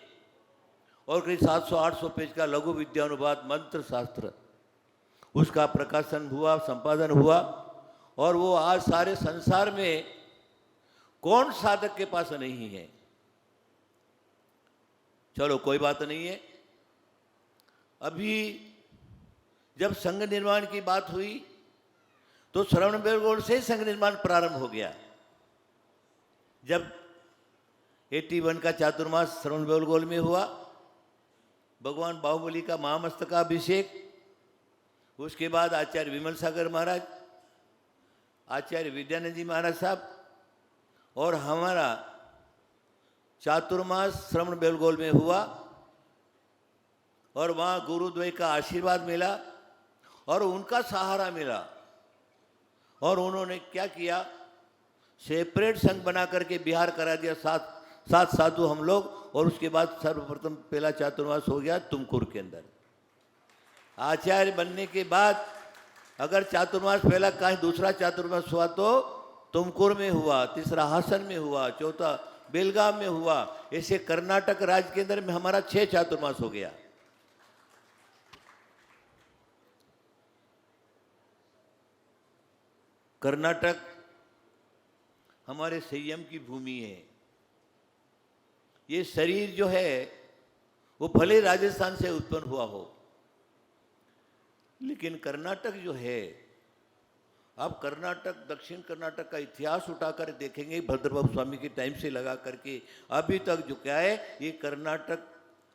और करीब 700-800 पेज का लघु विद्यानुवाद मंत्र शास्त्र, उसका प्रकाशन हुआ, संपादन हुआ। और वो आज सारे संसार में कौन साधक के पास नहीं है? चलो कोई बात नहीं है। अभी जब संघ निर्माण की बात हुई तो श्रवण बेलगोल से संघ निर्माण प्रारंभ हो गया। जब 81 का चातुर्मास श्रवण बेलगोल में हुआ, भगवान बाहुबली का महामस्तकाभिषेक, उसके बाद आचार्य विमल सागर महाराज, आचार्य विद्यानंद जी महाराज साहब, और हमारा चातुर्मास श्रवण बेलगोल में हुआ और वहाँ गुरुद्वय का आशीर्वाद मिला और उनका सहारा मिला। और उन्होंने क्या किया, सेपरेट संघ बना करके बिहार करा दिया, सात साधु हम लोग। और उसके बाद सर्वप्रथम पहला चातुर्मास हो गया तुमकुर के अंदर। आचार्य बनने के बाद अगर चातुर्मास पहला कहीं दूसरा चातुर्मास हुआ तो तुमकुर में हुआ, तीसरा हासन में हुआ, चौथा बेलगाम में हुआ। ऐसे कर्नाटक राज्य के अंदर में हमारा 6 चातुर्मास हो गया। कर्नाटक हमारे संयम की भूमि है। ये शरीर जो है वो भले राजस्थान से उत्पन्न हुआ हो, लेकिन कर्नाटक जो है, आप कर्नाटक, दक्षिण कर्नाटक का इतिहास उठाकर देखेंगे भद्रबाबू स्वामी के टाइम से लगा करके अभी तक जो क्या है, ये कर्नाटक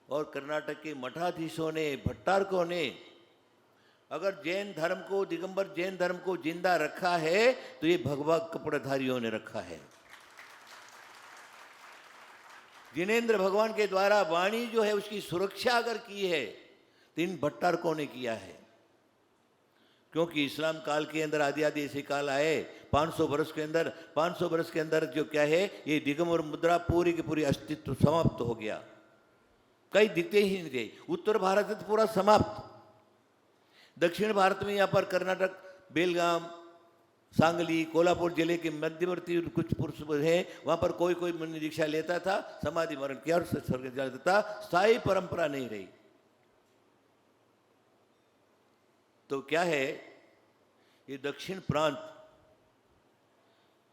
और कर्नाटक के मठाधीशों ने, भट्टारकों ने अगर जैन धर्म को, दिगंबर जैन धर्म को जिंदा रखा है तो ये भगवा कपड़ेधारियों ने रखा है। जिनेंद्र भगवान के द्वारा वाणी जो है उसकी सुरक्षा अगर की है तो इन भट्टारकों ने किया है। क्योंकि इस्लाम काल के अंदर आदि आदि ऐसे काल आए 500 वर्ष के अंदर, 500 वर्ष के अंदर जो क्या है, ये दिगंबर मुद्रा पूरी की पूरी अस्तित्व समाप्त हो गया, कहीं दिखते ही नहीं थे। उत्तर भारत में तो पूरा समाप्त। दक्षिण भारत में यहाँ पर कर्नाटक, बेलगाम, सांगली, कोल्हापुर जिले के मध्यवर्ती कुछ पुरुष है, वहाँ पर कोई कोई मुनि दीक्षा लेता था, समाधि मरण किया और स्वर्ग जा देता था। स्थायी परंपरा नहीं रही। तो क्या है, ये दक्षिण प्रांत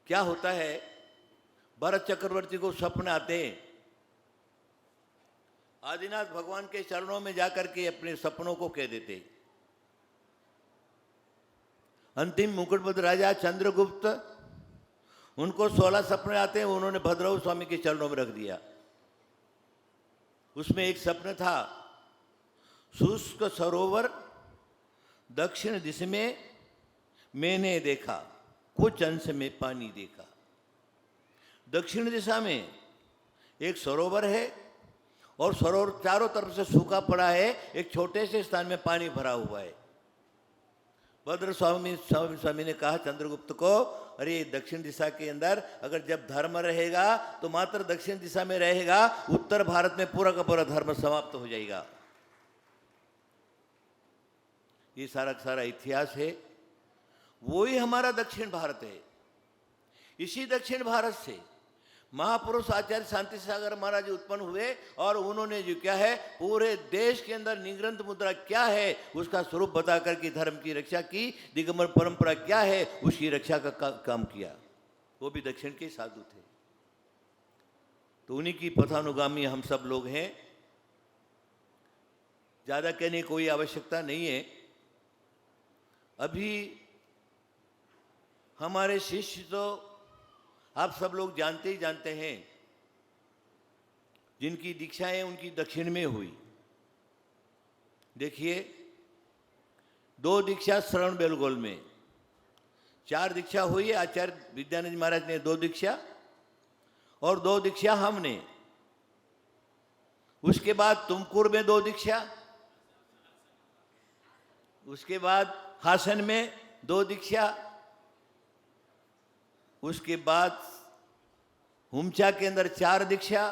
क्या होता है, भरत चक्रवर्ती को स्वप्न आते हैं, आदिनाथ भगवान के चरणों में जाकर के अपने सपनों को कह देते। अंतिम मुकुटबद्ध राजा चंद्रगुप्त, उनको 16 सपने आते हैं, उन्होंने भद्रबाहु स्वामी के चरणों में रख दिया। उसमें एक सपन था, शुष्क सरोवर दक्षिण दिशा में मैंने देखा, कुछ अंश में पानी देखा। दक्षिण दिशा में एक सरोवर है और सरोवर चारों तरफ से सूखा पड़ा है, एक छोटे से स्थान में पानी भरा हुआ है। भद्र स्वामी ने कहा चंद्रगुप्त को, अरे दक्षिण दिशा के अंदर अगर जब धर्म रहेगा तो मात्र दक्षिण दिशा में रहेगा, उत्तर भारत में पूरा का पूरा धर्म समाप्त हो जाएगा। ये सारा सारा इतिहास है, वो ही हमारा दक्षिण भारत है। इसी दक्षिण भारत से महापुरुष आचार्य शांति सागर महाराज उत्पन्न हुए और उन्होंने जो क्या है, पूरे देश के अंदर निग्रंथ मुद्रा क्या है उसका स्वरूप बता करके धर्म की रक्षा की, दिगंबर परंपरा क्या है उसकी रक्षा का काम किया। वो भी दक्षिण के साधु थे। तो उन्हीं की पथानुगामी हम सब लोग हैं। ज़्यादा कहने की कोई आवश्यकता नहीं है। अभी हमारे शिष्य तो आप सब लोग जानते ही जानते हैं, जिनकी दीक्षाएं उनकी दक्षिण में हुई। देखिए, 2 दीक्षा श्रवण बेलगोल में, 4 दीक्षा हुई है। आचार्य विद्यानंद महाराज ने 2 दीक्षा और 2 दीक्षा हमने। उसके बाद तुमकुर में 2 दीक्षा, उसके बाद हासन में 2 दीक्षा, उसके बाद हुमचा के अंदर 4 दीक्षा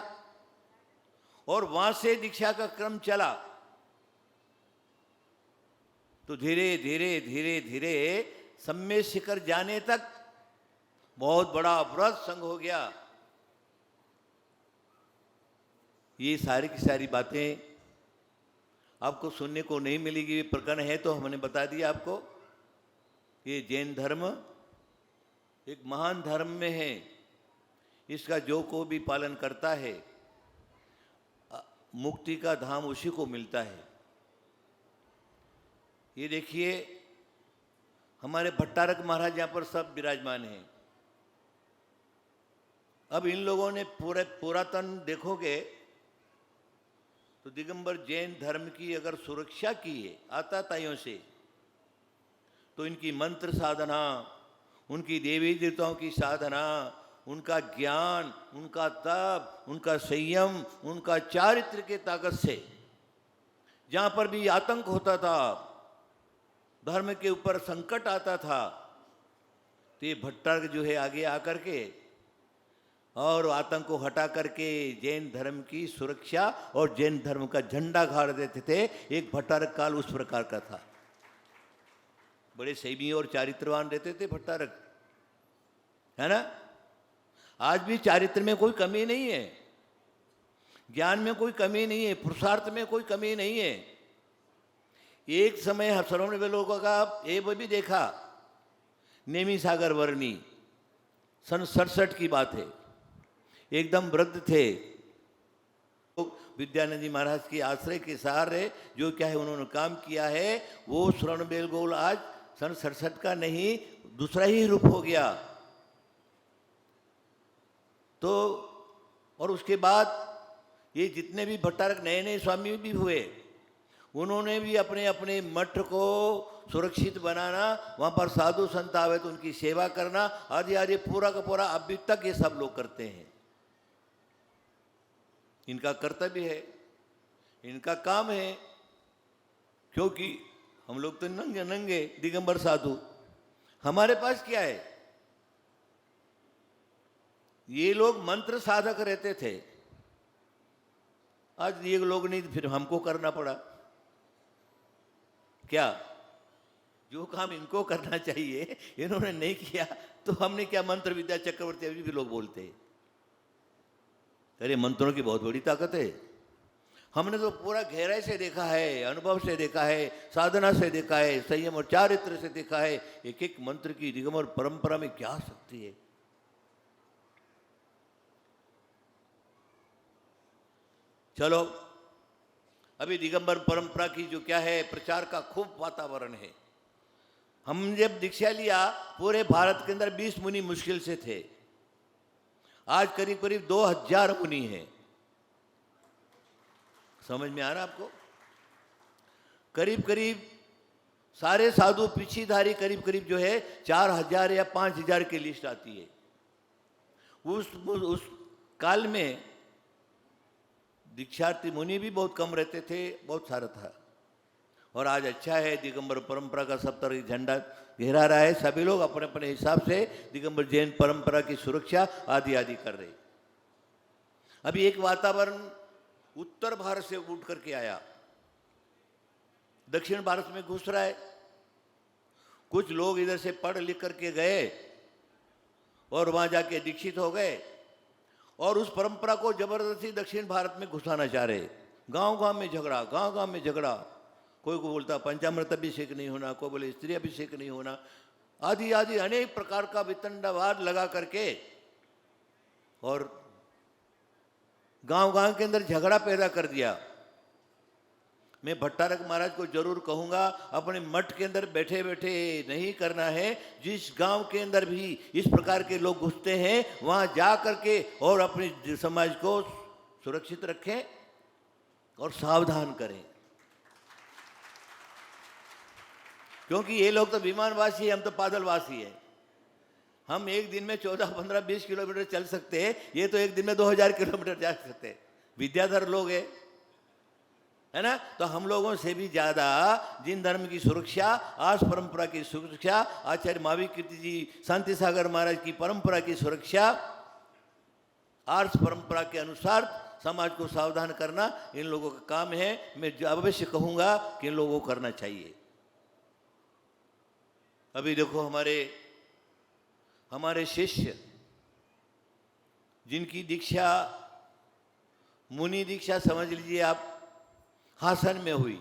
और वहां से दीक्षा का क्रम चला। तो धीरे धीरे धीरे धीरे सम्य शिखर जाने तक बहुत बड़ा बृहद संघ हो गया। ये सारी की सारी बातें आपको सुनने को नहीं मिलेगी, प्रकरण है तो हमने बता दिया आपको। ये जैन धर्म एक महान धर्म में है। इसका जो को भी पालन करता है मुक्ति का धाम उसी को मिलता है। ये देखिए, हमारे भट्टारक महाराज यहाँ पर सब विराजमान हैं। अब इन लोगों ने पूरे पुरातन देखोगे तो दिगंबर जैन धर्म की अगर सुरक्षा की है आताताइयों से, तो इनकी मंत्र साधना, उनकी देवी देवताओं की साधना, उनका ज्ञान, उनका तप, उनका संयम, उनका चारित्र के ताकत से जहाँ पर भी आतंक होता था, धर्म के ऊपर संकट आता था, तो ये भट्टारक जो है आगे आकर के और आतंक को हटा करके जैन धर्म की सुरक्षा और जैन धर्म का झंडा गाड़ देते थे। एक भट्टारक काल उस प्रकार का था। बड़े संयमी और चारित्रवान रहते थे भट्टारक, है ना। आज भी चारित्र में कोई कमी नहीं है, ज्ञान में कोई कमी नहीं है, पुरुषार्थ में कोई कमी नहीं है। एक समय श्रवण बेलों का ये भी देखा, नेमी सागर वर्णी, सन 67 की बात है, एकदम वृद्ध थे, विद्यानंद महाराज के आश्रय के सहारे जो क्या है उन्होंने काम किया है, वो श्रवण बेलगोल आज सन 67 का नहीं, दूसरा ही रूप हो गया। तो और उसके बाद ये जितने भी भट्टारक नए नए स्वामी भी हुए, उन्होंने भी अपने अपने मठ को सुरक्षित बनाना, वहाँ पर साधु संत आवे तो उनकी सेवा करना आदि आदि पूरा का पूरा अभी तक ये सब लोग करते हैं। इनका कर्तव्य है, इनका काम है, क्योंकि हम लोग तो नंगे नंगे दिगंबर साधु, हमारे पास क्या है। ये लोग मंत्र साधक रहते थे, आज ये लोग नहीं, फिर हमको करना पड़ा। क्या जो काम इनको करना चाहिए इन्होंने नहीं किया, तो हमने क्या मंत्र विद्या चक्रवर्ती अभी भी लोग बोलते हैं। अरे मंत्रों की बहुत बड़ी ताकत है। हमने तो पूरा गहराई से देखा है, अनुभव से देखा है, साधना से देखा है, संयम और चारित्र से देखा है। एक एक मंत्र की दिगंबर परंपरा में क्या शक्ति है। चलो, अभी दिगंबर परंपरा की जो क्या है प्रचार का खूब वातावरण है। हम जब दीक्षा लिया, पूरे भारत के अंदर 20 मुनि मुश्किल से थे, आज करीब करीब 2000 मुनि हैं। समझ में आ रहा आपको? करीब करीब सारे साधु पीछीधारी करीब करीब जो है 4000 या 5000 की लिस्ट आती है। उस काल में दीक्षार्थी मुनि भी बहुत कम रहते थे, बहुत सारा था। और आज अच्छा है, दिगंबर परंपरा का सब तरह की झंडा गहरा रहा है। सभी लोग अपने अपने हिसाब से दिगंबर जैन परंपरा की सुरक्षा आदि आदि कर रहे। अभी एक वातावरण उत्तर भारत से उठ करके आया, दक्षिण भारत में घुस रहा है। कुछ लोग इधर से पढ़ लिख करके गए और वहां जाके दीक्षित हो गए और उस परंपरा को जबरदस्ती दक्षिण भारत में घुसाना चाह रहे। गांव गांव में झगड़ा, गांव गांव में झगड़ा। कोई को बोलता पंचामृत अभिषेक नहीं होना, कोई बोले स्त्री अभिषेक नहीं होना, आदि आदि अनेक प्रकार का वितंडावाद लगा करके और गांव गांव के अंदर झगड़ा पैदा कर दिया। मैं भट्टारक महाराज को जरूर कहूंगा, अपने मठ के अंदर बैठे बैठे नहीं करना है। जिस गांव के अंदर भी इस प्रकार के लोग घुसते हैं, वहां जा करके और अपने समाज को सुरक्षित रखें और सावधान करें। क्योंकि ये लोग तो विमानवासी है, हम तो पादलवासी है। हम एक दिन में 14, 15, 20 किलोमीटर चल सकते हैं, ये तो एक दिन में 2000 किलोमीटर जा सकते हैं। विद्याधर लोग है ना। तो हम लोगों से भी ज्यादा जिन धर्म की सुरक्षा, आस परंपरा की सुरक्षा, आचार्य महावीर कीर्ति जी, शांति सागर महाराज की परंपरा की सुरक्षा, आर्ष परंपरा के अनुसार समाज को सावधान करना इन लोगों का काम है। मैं अवश्य कहूंगा कि इन लोगों को करना चाहिए। अभी देखो हमारे शिष्य जिनकी दीक्षा मुनि दीक्षा समझ लीजिए आप, हासन में हुई,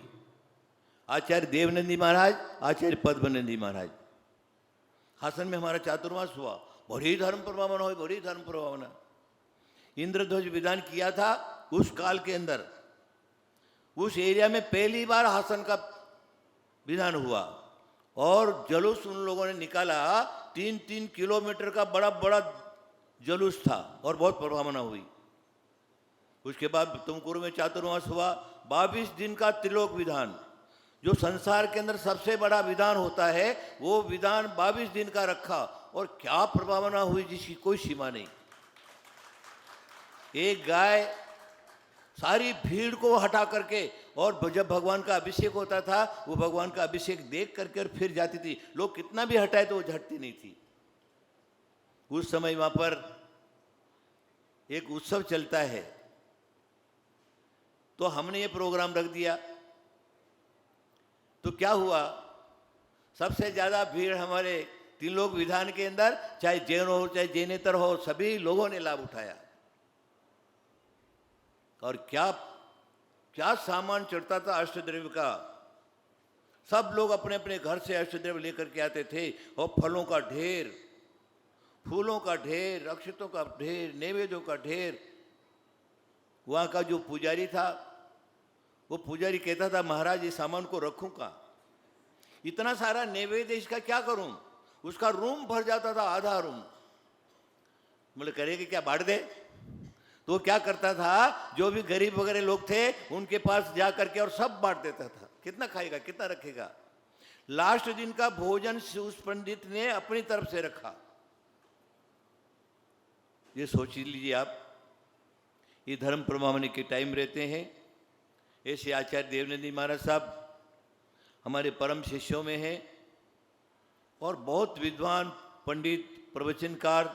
आचार्य देवनंदी महाराज, आचार्य पद्मनंदी महाराज। हासन में हमारा चातुर्मास हुआ, बड़ी धर्म प्रभावना हुई, बड़ी धर्म प्रभावना। इंद्रध्वज विधान किया था उस काल के अंदर। उस एरिया में पहली बार हासन का विधान हुआ और जुलूस उन लोगों ने निकाला। 3-3 किलोमीटर का बड़ा बड़ा जुलूस था और बहुत प्रभावना हुई। उसके बाद तुमकुरु में चातुर्मास हुआ, 22 दिन का त्रिलोक विधान, जो संसार के अंदर सबसे बड़ा विधान होता है, वो विधान 22 दिन का रखा, और क्या प्रभावना हुई जिसकी कोई सीमा नहीं। एक गाय सारी भीड़ को हटा करके, और जब भगवान का अभिषेक होता था, वो भगवान का अभिषेक देख करके और फिर जाती थी। लोग कितना भी हटाए तो वो झटती नहीं थी। उस समय वहां पर एक उत्सव चलता है, तो हमने ये प्रोग्राम रख दिया। तो क्या हुआ, सबसे ज्यादा भीड़ हमारे त्रिलोक विधान के अंदर, चाहे जैन हो चाहे जैनेतर हो, सभी लोगों ने लाभ उठाया। और क्या क्या सामान चढ़ता था अष्टद्रव्य का। सब लोग अपने अपने घर से अष्टद्रव्य लेकर के आते थे, और फलों का ढेर, फूलों का ढेर, अक्षतों का ढेर, नैवेद्यों का ढेर। वहाँ का जो पुजारी था, वो पुजारी कहता था, महाराज ये सामान को रखूं कहाँ, इतना सारा नैवेद्य, इसका क्या करूं। उसका रूम भर जाता था, आधा रूम। बोले करेंगे क्या, बांट दे। तो वो क्या करता था, जो भी गरीब वगैरह लोग थे उनके पास जा करके और सब बांट देता था। कितना खाएगा, कितना रखेगा। लास्ट दिन का भोजन उस पंडित ने अपनी तरफ से रखा। ये सोच लीजिए आप, ये धर्म प्रमाणने के टाइम रहते हैं। ऐसे आचार्य देवनंदी महाराज साहब हमारे परम शिष्यों में हैं, और बहुत विद्वान पंडित, प्रवचनकार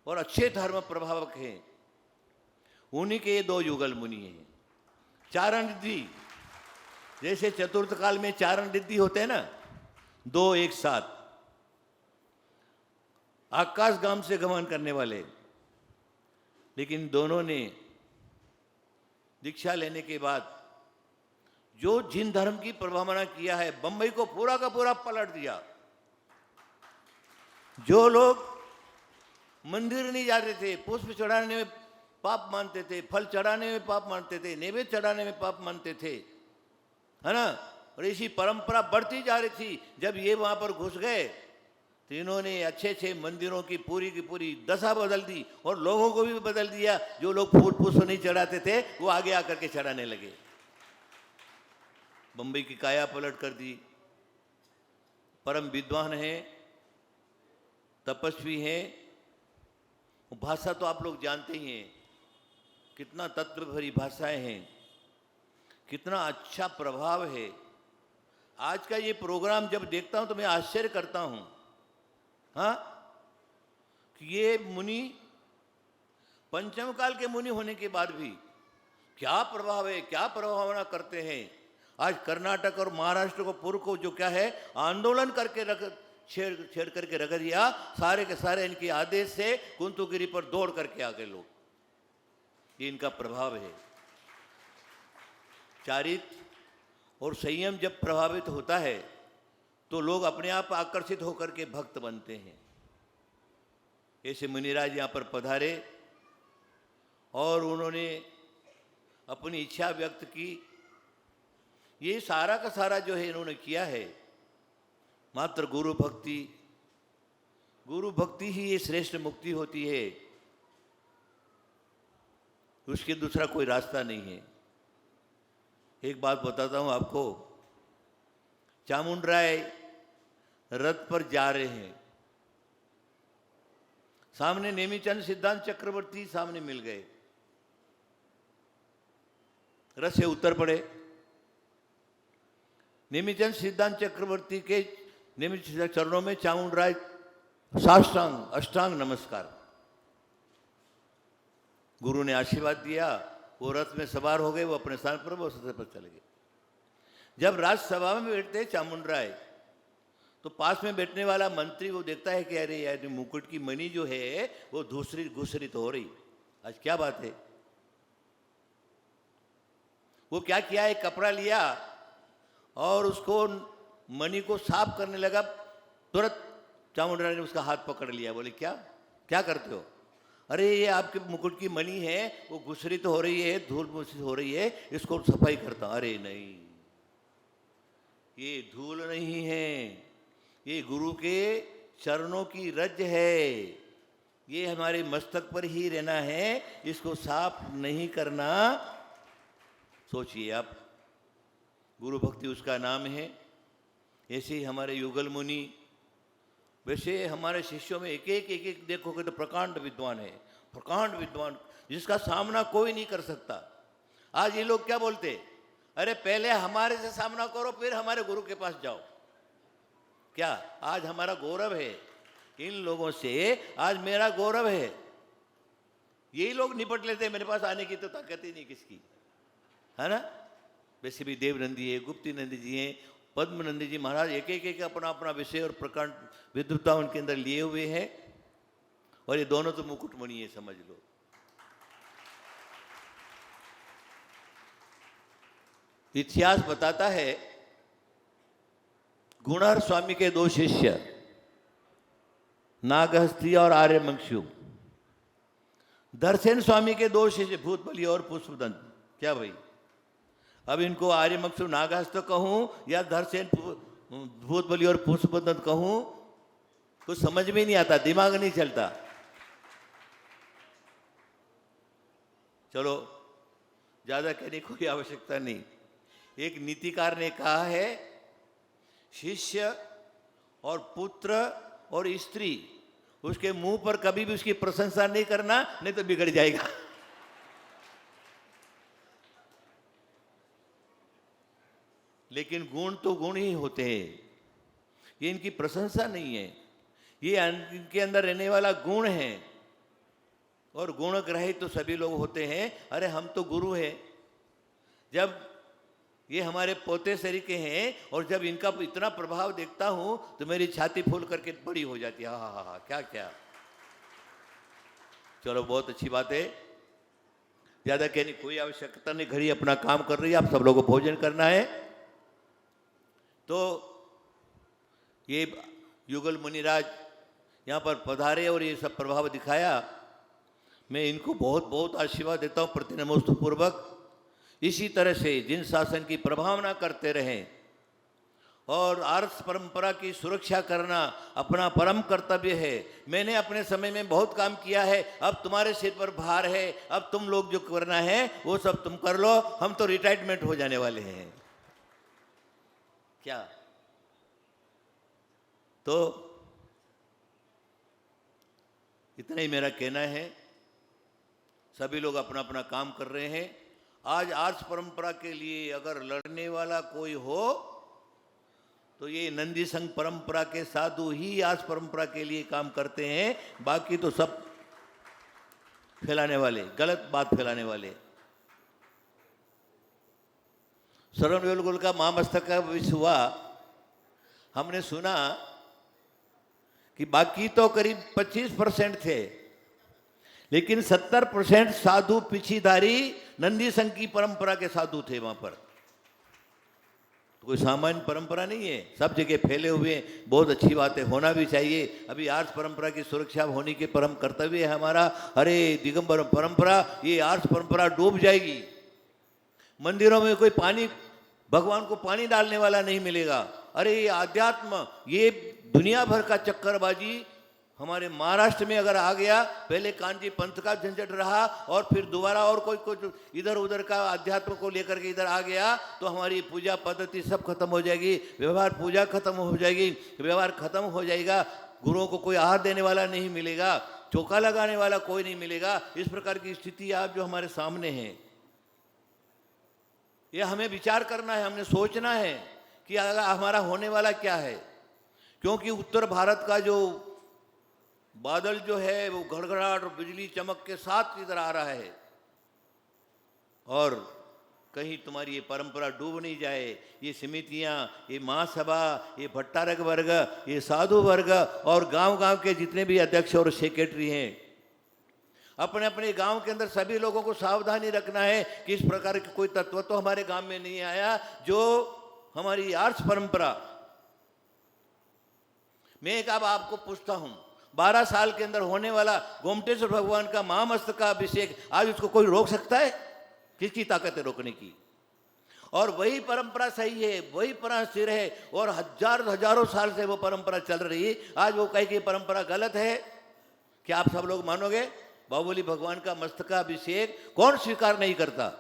और अच्छे धर्म प्रभावक हैं। उन्हीं के ये 2 युगल मुनि हैं। चारण रिद्धि, जैसे चतुर्थ काल में चारण रिद्धि होते हैं ना, 2 एक साथ, आकाशगाम से गमन करने वाले। लेकिन दोनों ने दीक्षा लेने के बाद जो जिन धर्म की प्रभावना किया है, बंबई को पूरा का पूरा पलट दिया। जो लोग मंदिर नहीं जाते थे, पुष्प चढ़ाने में पाप मानते थे, फल चढ़ाने में पाप मानते थे, नैवेद्य चढ़ाने में पाप मानते थे, है ना। और ऐसी परंपरा बढ़ती जा रही थी। जब ये वहां पर घुस गए तो इन्होंने अच्छे अच्छे मंदिरों की पूरी दशा बदल दी, और लोगों को भी बदल दिया। जो लोग फूल पुष्प नहीं चढ़ाते थे, वो आगे आकर के चढ़ाने लगे। बंबई की काया पलट कर दी। परम विद्वान हैं, तपस्वी हैं। भाषा तो आप लोग जानते ही हैं, कितना तत्व भरी भाषाएं हैं, कितना अच्छा प्रभाव है। आज का ये प्रोग्राम जब देखता हूं तो मैं आश्चर्य करता हूं, हाँ, कि ये मुनि पंचम काल के मुनि होने के बाद भी क्या प्रभाव है, क्या प्रभावना करते हैं। आज कर्नाटक और महाराष्ट्र को पूर्व को जो क्या है, आंदोलन करके छेड़ करके रख दिया। सारे के सारे इनके आदेश से कुंतुगिरी पर दौड़ करके आ गए लोग। ये इनका प्रभाव है। चारित्र और संयम जब प्रभावित होता है तो लोग अपने आप आकर्षित होकर के भक्त बनते हैं। ऐसे मुनिराज यहाँ पर पधारे और उन्होंने अपनी इच्छा व्यक्त की। ये सारा का सारा जो है इन्होंने किया है मात्र गुरु भक्ति ही ये श्रेष्ठ मुक्ति होती है, उसके दूसरा कोई रास्ता नहीं है। एक बात बताता हूं आपको, चामुंडराय रथ पर जा रहे हैं, सामने नेमीचंद सिद्धांत चक्रवर्ती सामने मिल गए, रथ से उतर पड़े। नेमीचंद सिद्धांत चक्रवर्ती के नेमिचंद चरणों में चामुंडराय साष्टांग अष्टांग नमस्कार। गुरु ने आशीर्वाद दिया, वो रथ में सवार हो गए, वो अपने स्थान पर वो सत्य पर चले गए। जब राज्यसभा में बैठते चामुंडराय तो पास में बैठने वाला मंत्री वो देखता है कि अरे यार मुकुट की मणि जो है वो दूसरी घुसरित हो रही, आज क्या बात है। वो क्या किया, एक कपड़ा लिया और उसको मणि को साफ करने लगा। तुरंत चामुंडराय ने उसका हाथ पकड़ लिया, बोले क्या क्या करते हो। अरे ये आपके मुकुट की मणि है, वो घुसरित हो रही है, धूल मुसरित हो रही है, इसको सफाई करता हूं। अरे नहीं, ये धूल नहीं है, ये गुरु के चरणों की रज है, ये हमारे मस्तक पर ही रहना है, इसको साफ नहीं करना। सोचिए आप, गुरु भक्ति उसका नाम है। ऐसे ही हमारे युगल मुनि, वैसे हमारे शिष्यों में एक एक देखोगे तो प्रकांड विद्वान है, प्रकांड विद्वान जिसका सामना कोई नहीं कर सकता। आज ये लोग क्या बोलते, अरे पहले हमारे से सामना करो फिर हमारे गुरु के पास जाओ। क्या आज हमारा गौरव है, इन लोगों से आज मेरा गौरव है। यही लोग निपट लेते हैं, मेरे पास आने की तो ताकत ही नहीं किसकी, है ना। वैसे भी देव नंदी है, गुप्ती नंदी जी हैं, पद्म नंदी जी महाराज एक एक अपना अपना विषय और प्रकांड विद्वता उनके अंदर लिए हुए हैं। और ये दोनों तो मुकुटमणि है, समझ लो। इतिहास बताता है, गुणहर स्वामी के दो शिष्य नागहस्ती और आर्यमंशु, दर्शन स्वामी के दो शिष्य भूतबली और पुष्पदंत। क्या भाई, अब इनको आर्यमंशु नागहस्त कहूं या दर्शन भूतबली और पुष्पदंत कहूं, कुछ समझ में नहीं आता, दिमाग नहीं चलता। चलो ज्यादा कहने की कोई आवश्यकता नहीं। एक नीतिकार ने कहा है, शिष्य और पुत्र और स्त्री, उसके मुंह पर कभी भी उसकी प्रशंसा नहीं करना, नहीं तो बिगड़ जाएगा। लेकिन गुण तो गुण ही होते हैं, ये इनकी प्रशंसा नहीं है, ये इनके अंदर रहने वाला गुण है। और गुण ग्रहित तो सभी लोग होते हैं। अरे हम तो गुरु हैं, जब ये हमारे पोते सरीके हैं और जब इनका इतना प्रभाव देखता हूं तो मेरी छाती फूल करके बड़ी हो जाती है। हा, क्या क्या। चलो बहुत अच्छी बात है, ज्यादा कहने की कोई आवश्यकता नहीं। घड़ी अपना काम कर रही है, आप सब लोगों को भोजन करना है। तो ये युगल मुनिराज यहाँ पर पधारे और ये सब प्रभाव दिखाया। मैं इनको बहुत बहुत आशीर्वाद देता हूँ प्रतिनमोस्तु पूर्वक। इसी तरह से जिन शासन की प्रभावना करते रहें और आर्ष परंपरा की सुरक्षा करना अपना परम कर्तव्य है। मैंने अपने समय में बहुत काम किया है, अब तुम्हारे सिर पर भार है, अब तुम लोग जो करना है वो सब तुम कर लो, हम तो रिटायरमेंट हो जाने वाले हैं। क्या तो इतना ही मेरा कहना है। सभी लोग अपना अपना काम कर रहे हैं। आज आर्ष परंपरा के लिए अगर लड़ने वाला कोई हो तो ये नंदी संघ परंपरा के साधु ही आर्ष परंपरा के लिए काम करते हैं, बाकी तो सब फैलाने वाले, गलत बात फैलाने वाले। श्रवण बेलगोल का महामस्तक का विषय हुआ, हमने सुना कि बाकी तो करीब 25% थे, लेकिन 70% साधु पीछीधारी नंदी संघ की परंपरा के साधु थे वहां पर। तो कोई सामान्य परंपरा नहीं है, सब जगह फैले हुए। बहुत अच्छी बात है, होना भी चाहिए। अभी आर्ष परंपरा की सुरक्षा होने के परम कर्तव्य है हमारा। अरे दिगंबर परंपरा, ये आर्ष परंपरा डूब जाएगी। मंदिरों में कोई पानी, भगवान को पानी डालने वाला नहीं मिलेगा। अरे ये आध्यात्म, ये दुनिया भर का चक्करबाजी हमारे महाराष्ट्र में अगर आ गया, पहले कांची पंथ का झंझट रहा और फिर दोबारा और कोई कुछ इधर उधर का अध्यात्म को लेकर के इधर आ गया, तो हमारी पूजा पद्धति सब खत्म हो जाएगी। व्यवहार पूजा खत्म हो जाएगी, व्यवहार खत्म हो जाएगा। गुरुओं को कोई आहार देने वाला नहीं मिलेगा, चौका लगाने वाला कोई नहीं मिलेगा। इस प्रकार की स्थिति आप जो हमारे सामने है, ये हमें विचार करना है, हमने सोचना है कि अगर हमारा होने वाला क्या है। क्योंकि उत्तर भारत का जो बादल जो है वो गड़गड़ाहट और बिजली चमक के साथ इधर आ रहा है, और कहीं तुम्हारी ये परंपरा डूब नहीं जाए। ये समितियाँ, ये महासभा, ये भट्टारक वर्ग, ये साधु वर्ग और गांव-गांव के जितने भी अध्यक्ष और सेक्रेटरी हैं, अपने अपने गांव के अंदर सभी लोगों को सावधानी रखना है कि इस प्रकार के कोई तत्व तो हमारे गांव में नहीं आया जो हमारी आर्ष परंपरा। मैं एक अब आपको पूछता हूं, 12 साल के अंदर होने वाला गोमटेश्वर भगवान का महामस्तक का अभिषेक, आज उसको कोई रोक सकता है? किसकी ताकत है रोकने की? और वही परंपरा सही है, वही परंपरा स्थिर है और हजारों साल से वो परंपरा चल रही है। आज वो कहे कि परंपरा गलत है, क्या आप सब लोग मानोगे? बाहुबली भगवान का मस्तकाभिषेक कौन स्वीकार नहीं करता?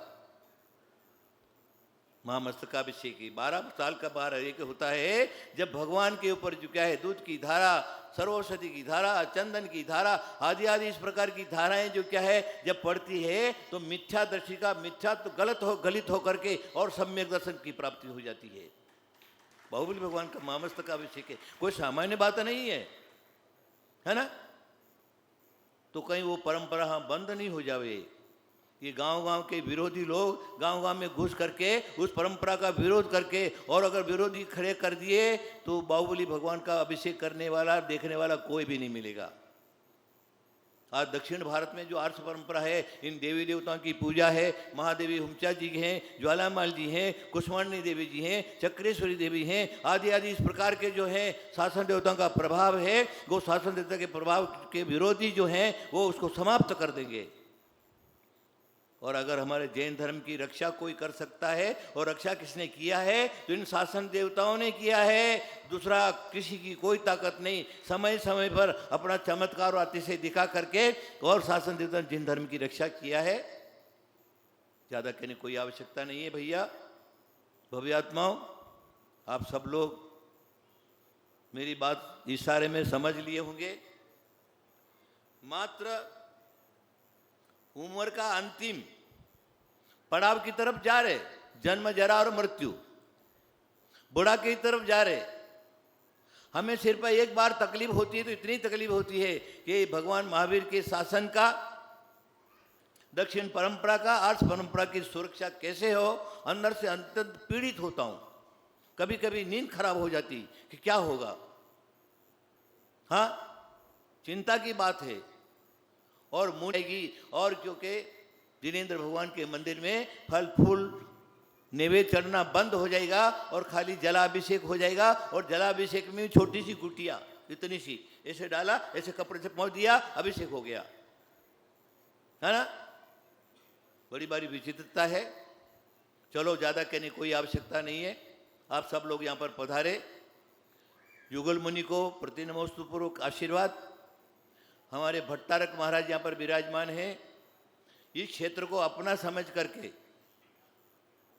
महामस्तकाभिषेक की 12 साल का बार एक होता है जब भगवान के ऊपर जो क्या है, दूध की धारा, सर्वौषधि की धारा, चंदन की धारा आदि आदि इस प्रकार की धाराएं जो क्या है जब पड़ती है तो मिथ्या दर्शिका, मिथ्या तो गलित होकर के और सम्यक दर्शन की प्राप्ति हो जाती है। बाहुबली भगवान का महामस्तकाभिषेक है, कोई सामान्य बात नहीं है ना? तो कहीं वो परंपरा हाँ बंद नहीं हो जावे। ये गांव-गांव के विरोधी लोग गांव-गांव में घुस करके उस परंपरा का विरोध करके, और अगर विरोधी खड़े कर दिए तो बाहुबली भगवान का अभिषेक करने वाला, देखने वाला कोई भी नहीं मिलेगा। आज दक्षिण भारत में जो आर्ष परंपरा है, इन देवी देवताओं की पूजा है, महादेवी हुमचा जी हैं, ज्वालामाल जी हैं, कुष्मांडी देवी जी हैं, चक्रेश्वरी देवी हैं, आदि आदि इस प्रकार के जो हैं शासन देवताओं का प्रभाव है। वो शासन देवता के प्रभाव के विरोधी जो हैं वो उसको समाप्त कर देंगे। और अगर हमारे जैन धर्म की रक्षा कोई कर सकता है, और रक्षा किसने किया है? तो इन शासन देवताओं ने किया है, दूसरा किसी की कोई ताकत नहीं। समय समय पर अपना चमत्कार और अतिशय दिखा करके और शासन देवता ने जैन धर्म की रक्षा किया है। ज़्यादा कहने कोई आवश्यकता नहीं है भैया। भव्यात्माओं, आप सब लोग मेरी बात इशारे में समझ लिए होंगे। मात्र उम्र का अंतिम पड़ाव की तरफ जा रहे, जन्म, जरा और मृत्यु, बुढ़ा की तरफ जा रहे। हमें सिर पर एक बार तकलीफ होती है तो इतनी तकलीफ होती है कि भगवान महावीर के शासन का, दक्षिण परंपरा का, आर्ष परंपरा की सुरक्षा कैसे हो, अंदर से अत्यंत पीड़ित होता हूं। कभी कभी नींद खराब हो जाती कि क्या होगा। हाँ, चिंता की बात है। और मुड़ेगी, और क्योंकि जिनेंद्र भगवान के मंदिर में फल फूल नैवेद्य चढ़ना बंद हो जाएगा और खाली जलाभिषेक हो जाएगा। और जलाभिषेक में छोटी सी गुटिया इतनी सी ऐसे डाला, ऐसे कपड़े से पहुंच दिया, अभिषेक हो गया, है ना? बड़ी बड़ी विचित्रता है। चलो, ज़्यादा कहने कोई आवश्यकता नहीं है। आप सब लोग यहाँ पर पधारे। युगल मुनि को प्रति नमोस्तुपूर्वक आशीर्वाद। हमारे भट्टारक महाराज यहाँ पर विराजमान हैं। इस क्षेत्र को अपना समझ करके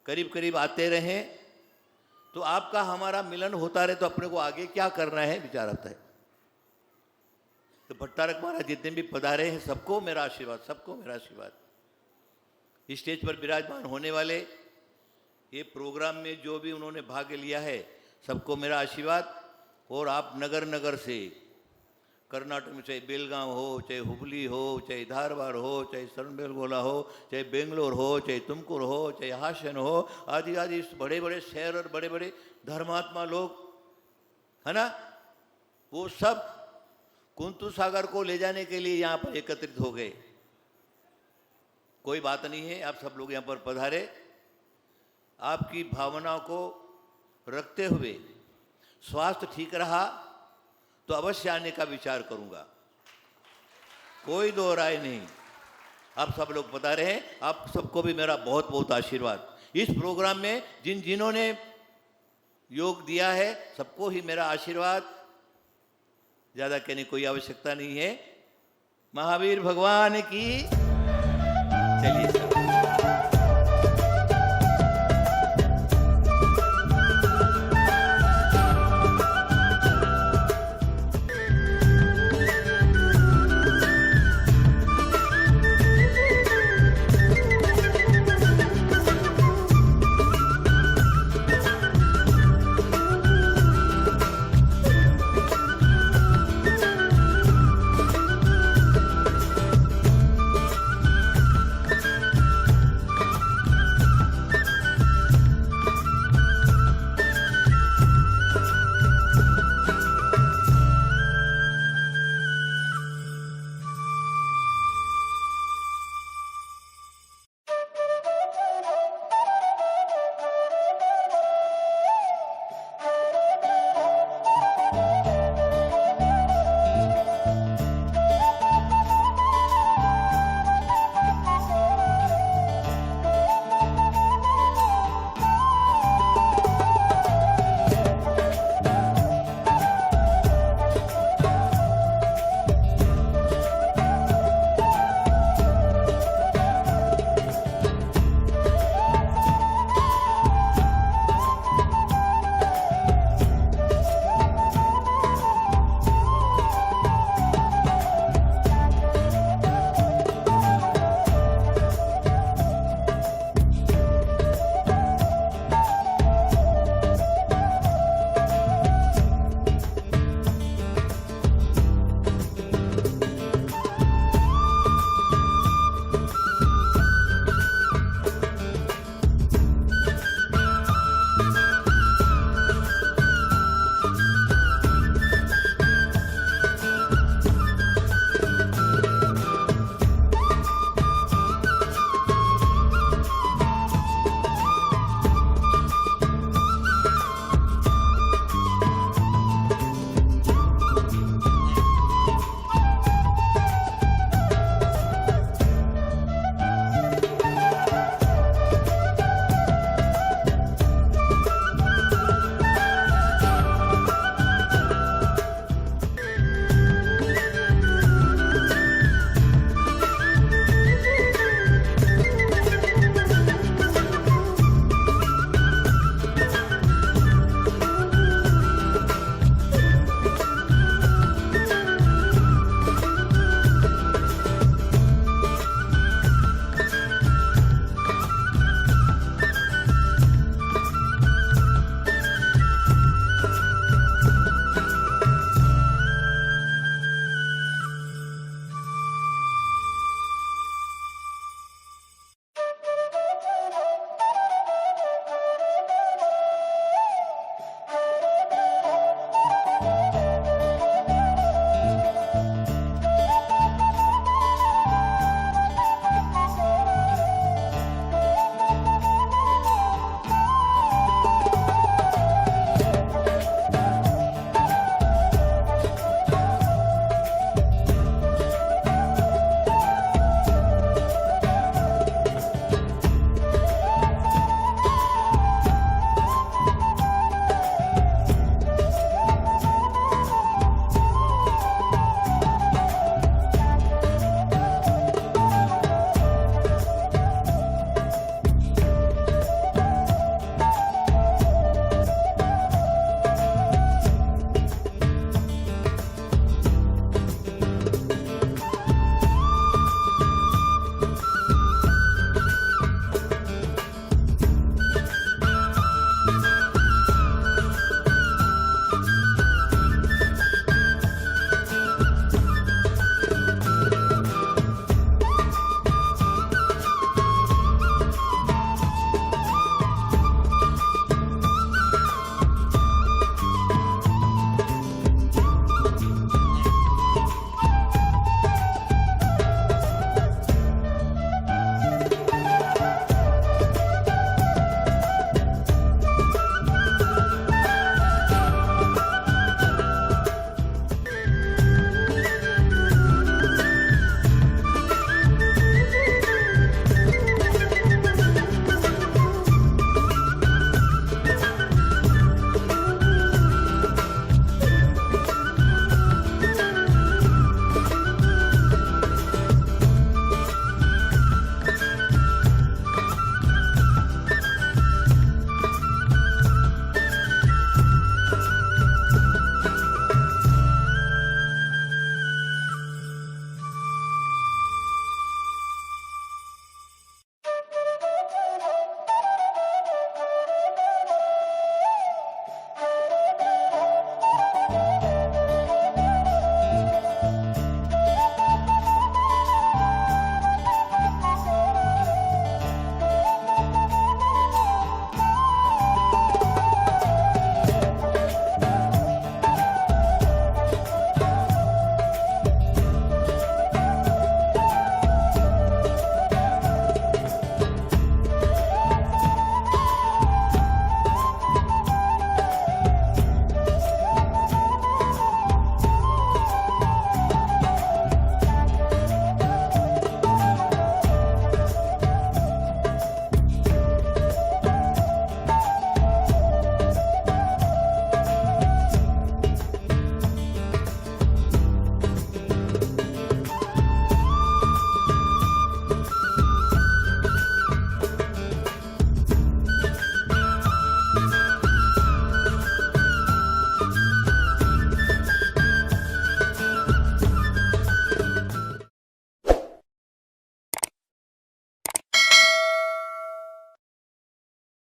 करीब करीब आते रहें तो आपका हमारा मिलन होता रहे, तो अपने को आगे क्या करना है विचार आता है। तो भट्टारक महाराज जितने भी पधारे हैं सबको मेरा आशीर्वाद, सबको मेरा आशीर्वाद। इस स्टेज पर विराजमान होने वाले, ये प्रोग्राम में जो भी उन्होंने भाग लिया है, सबको मेरा आशीर्वाद। और आप नगर नगर से, कर्नाटक में चाहे बेलगांव हो, चाहे हुबली हो, चाहे धारवाड़ हो, चाहे सरनबेलगोला हो, चाहे बेंगलोर हो, चाहे तुमकुर हो, चाहे हासन हो, आदि आदि बड़े बड़े शहर और बड़े बड़े धर्मात्मा लोग, है ना, वो सब कुंतु सागर को ले जाने के लिए यहाँ पर एकत्रित हो गए। कोई बात नहीं है, आप सब लोग यहाँ पर पधारे। आपकी भावनाओं को रखते हुए स्वास्थ्य ठीक रहा तो अवश्य आने का विचार करूंगा, कोई दो राय नहीं। आप सब लोग पधारे हैं, आप सबको भी मेरा बहुत बहुत आशीर्वाद। इस प्रोग्राम में जिन्होंने योग दिया है सबको ही मेरा आशीर्वाद। ज़्यादा कहने कोई आवश्यकता नहीं है। महावीर भगवान की। चलिए।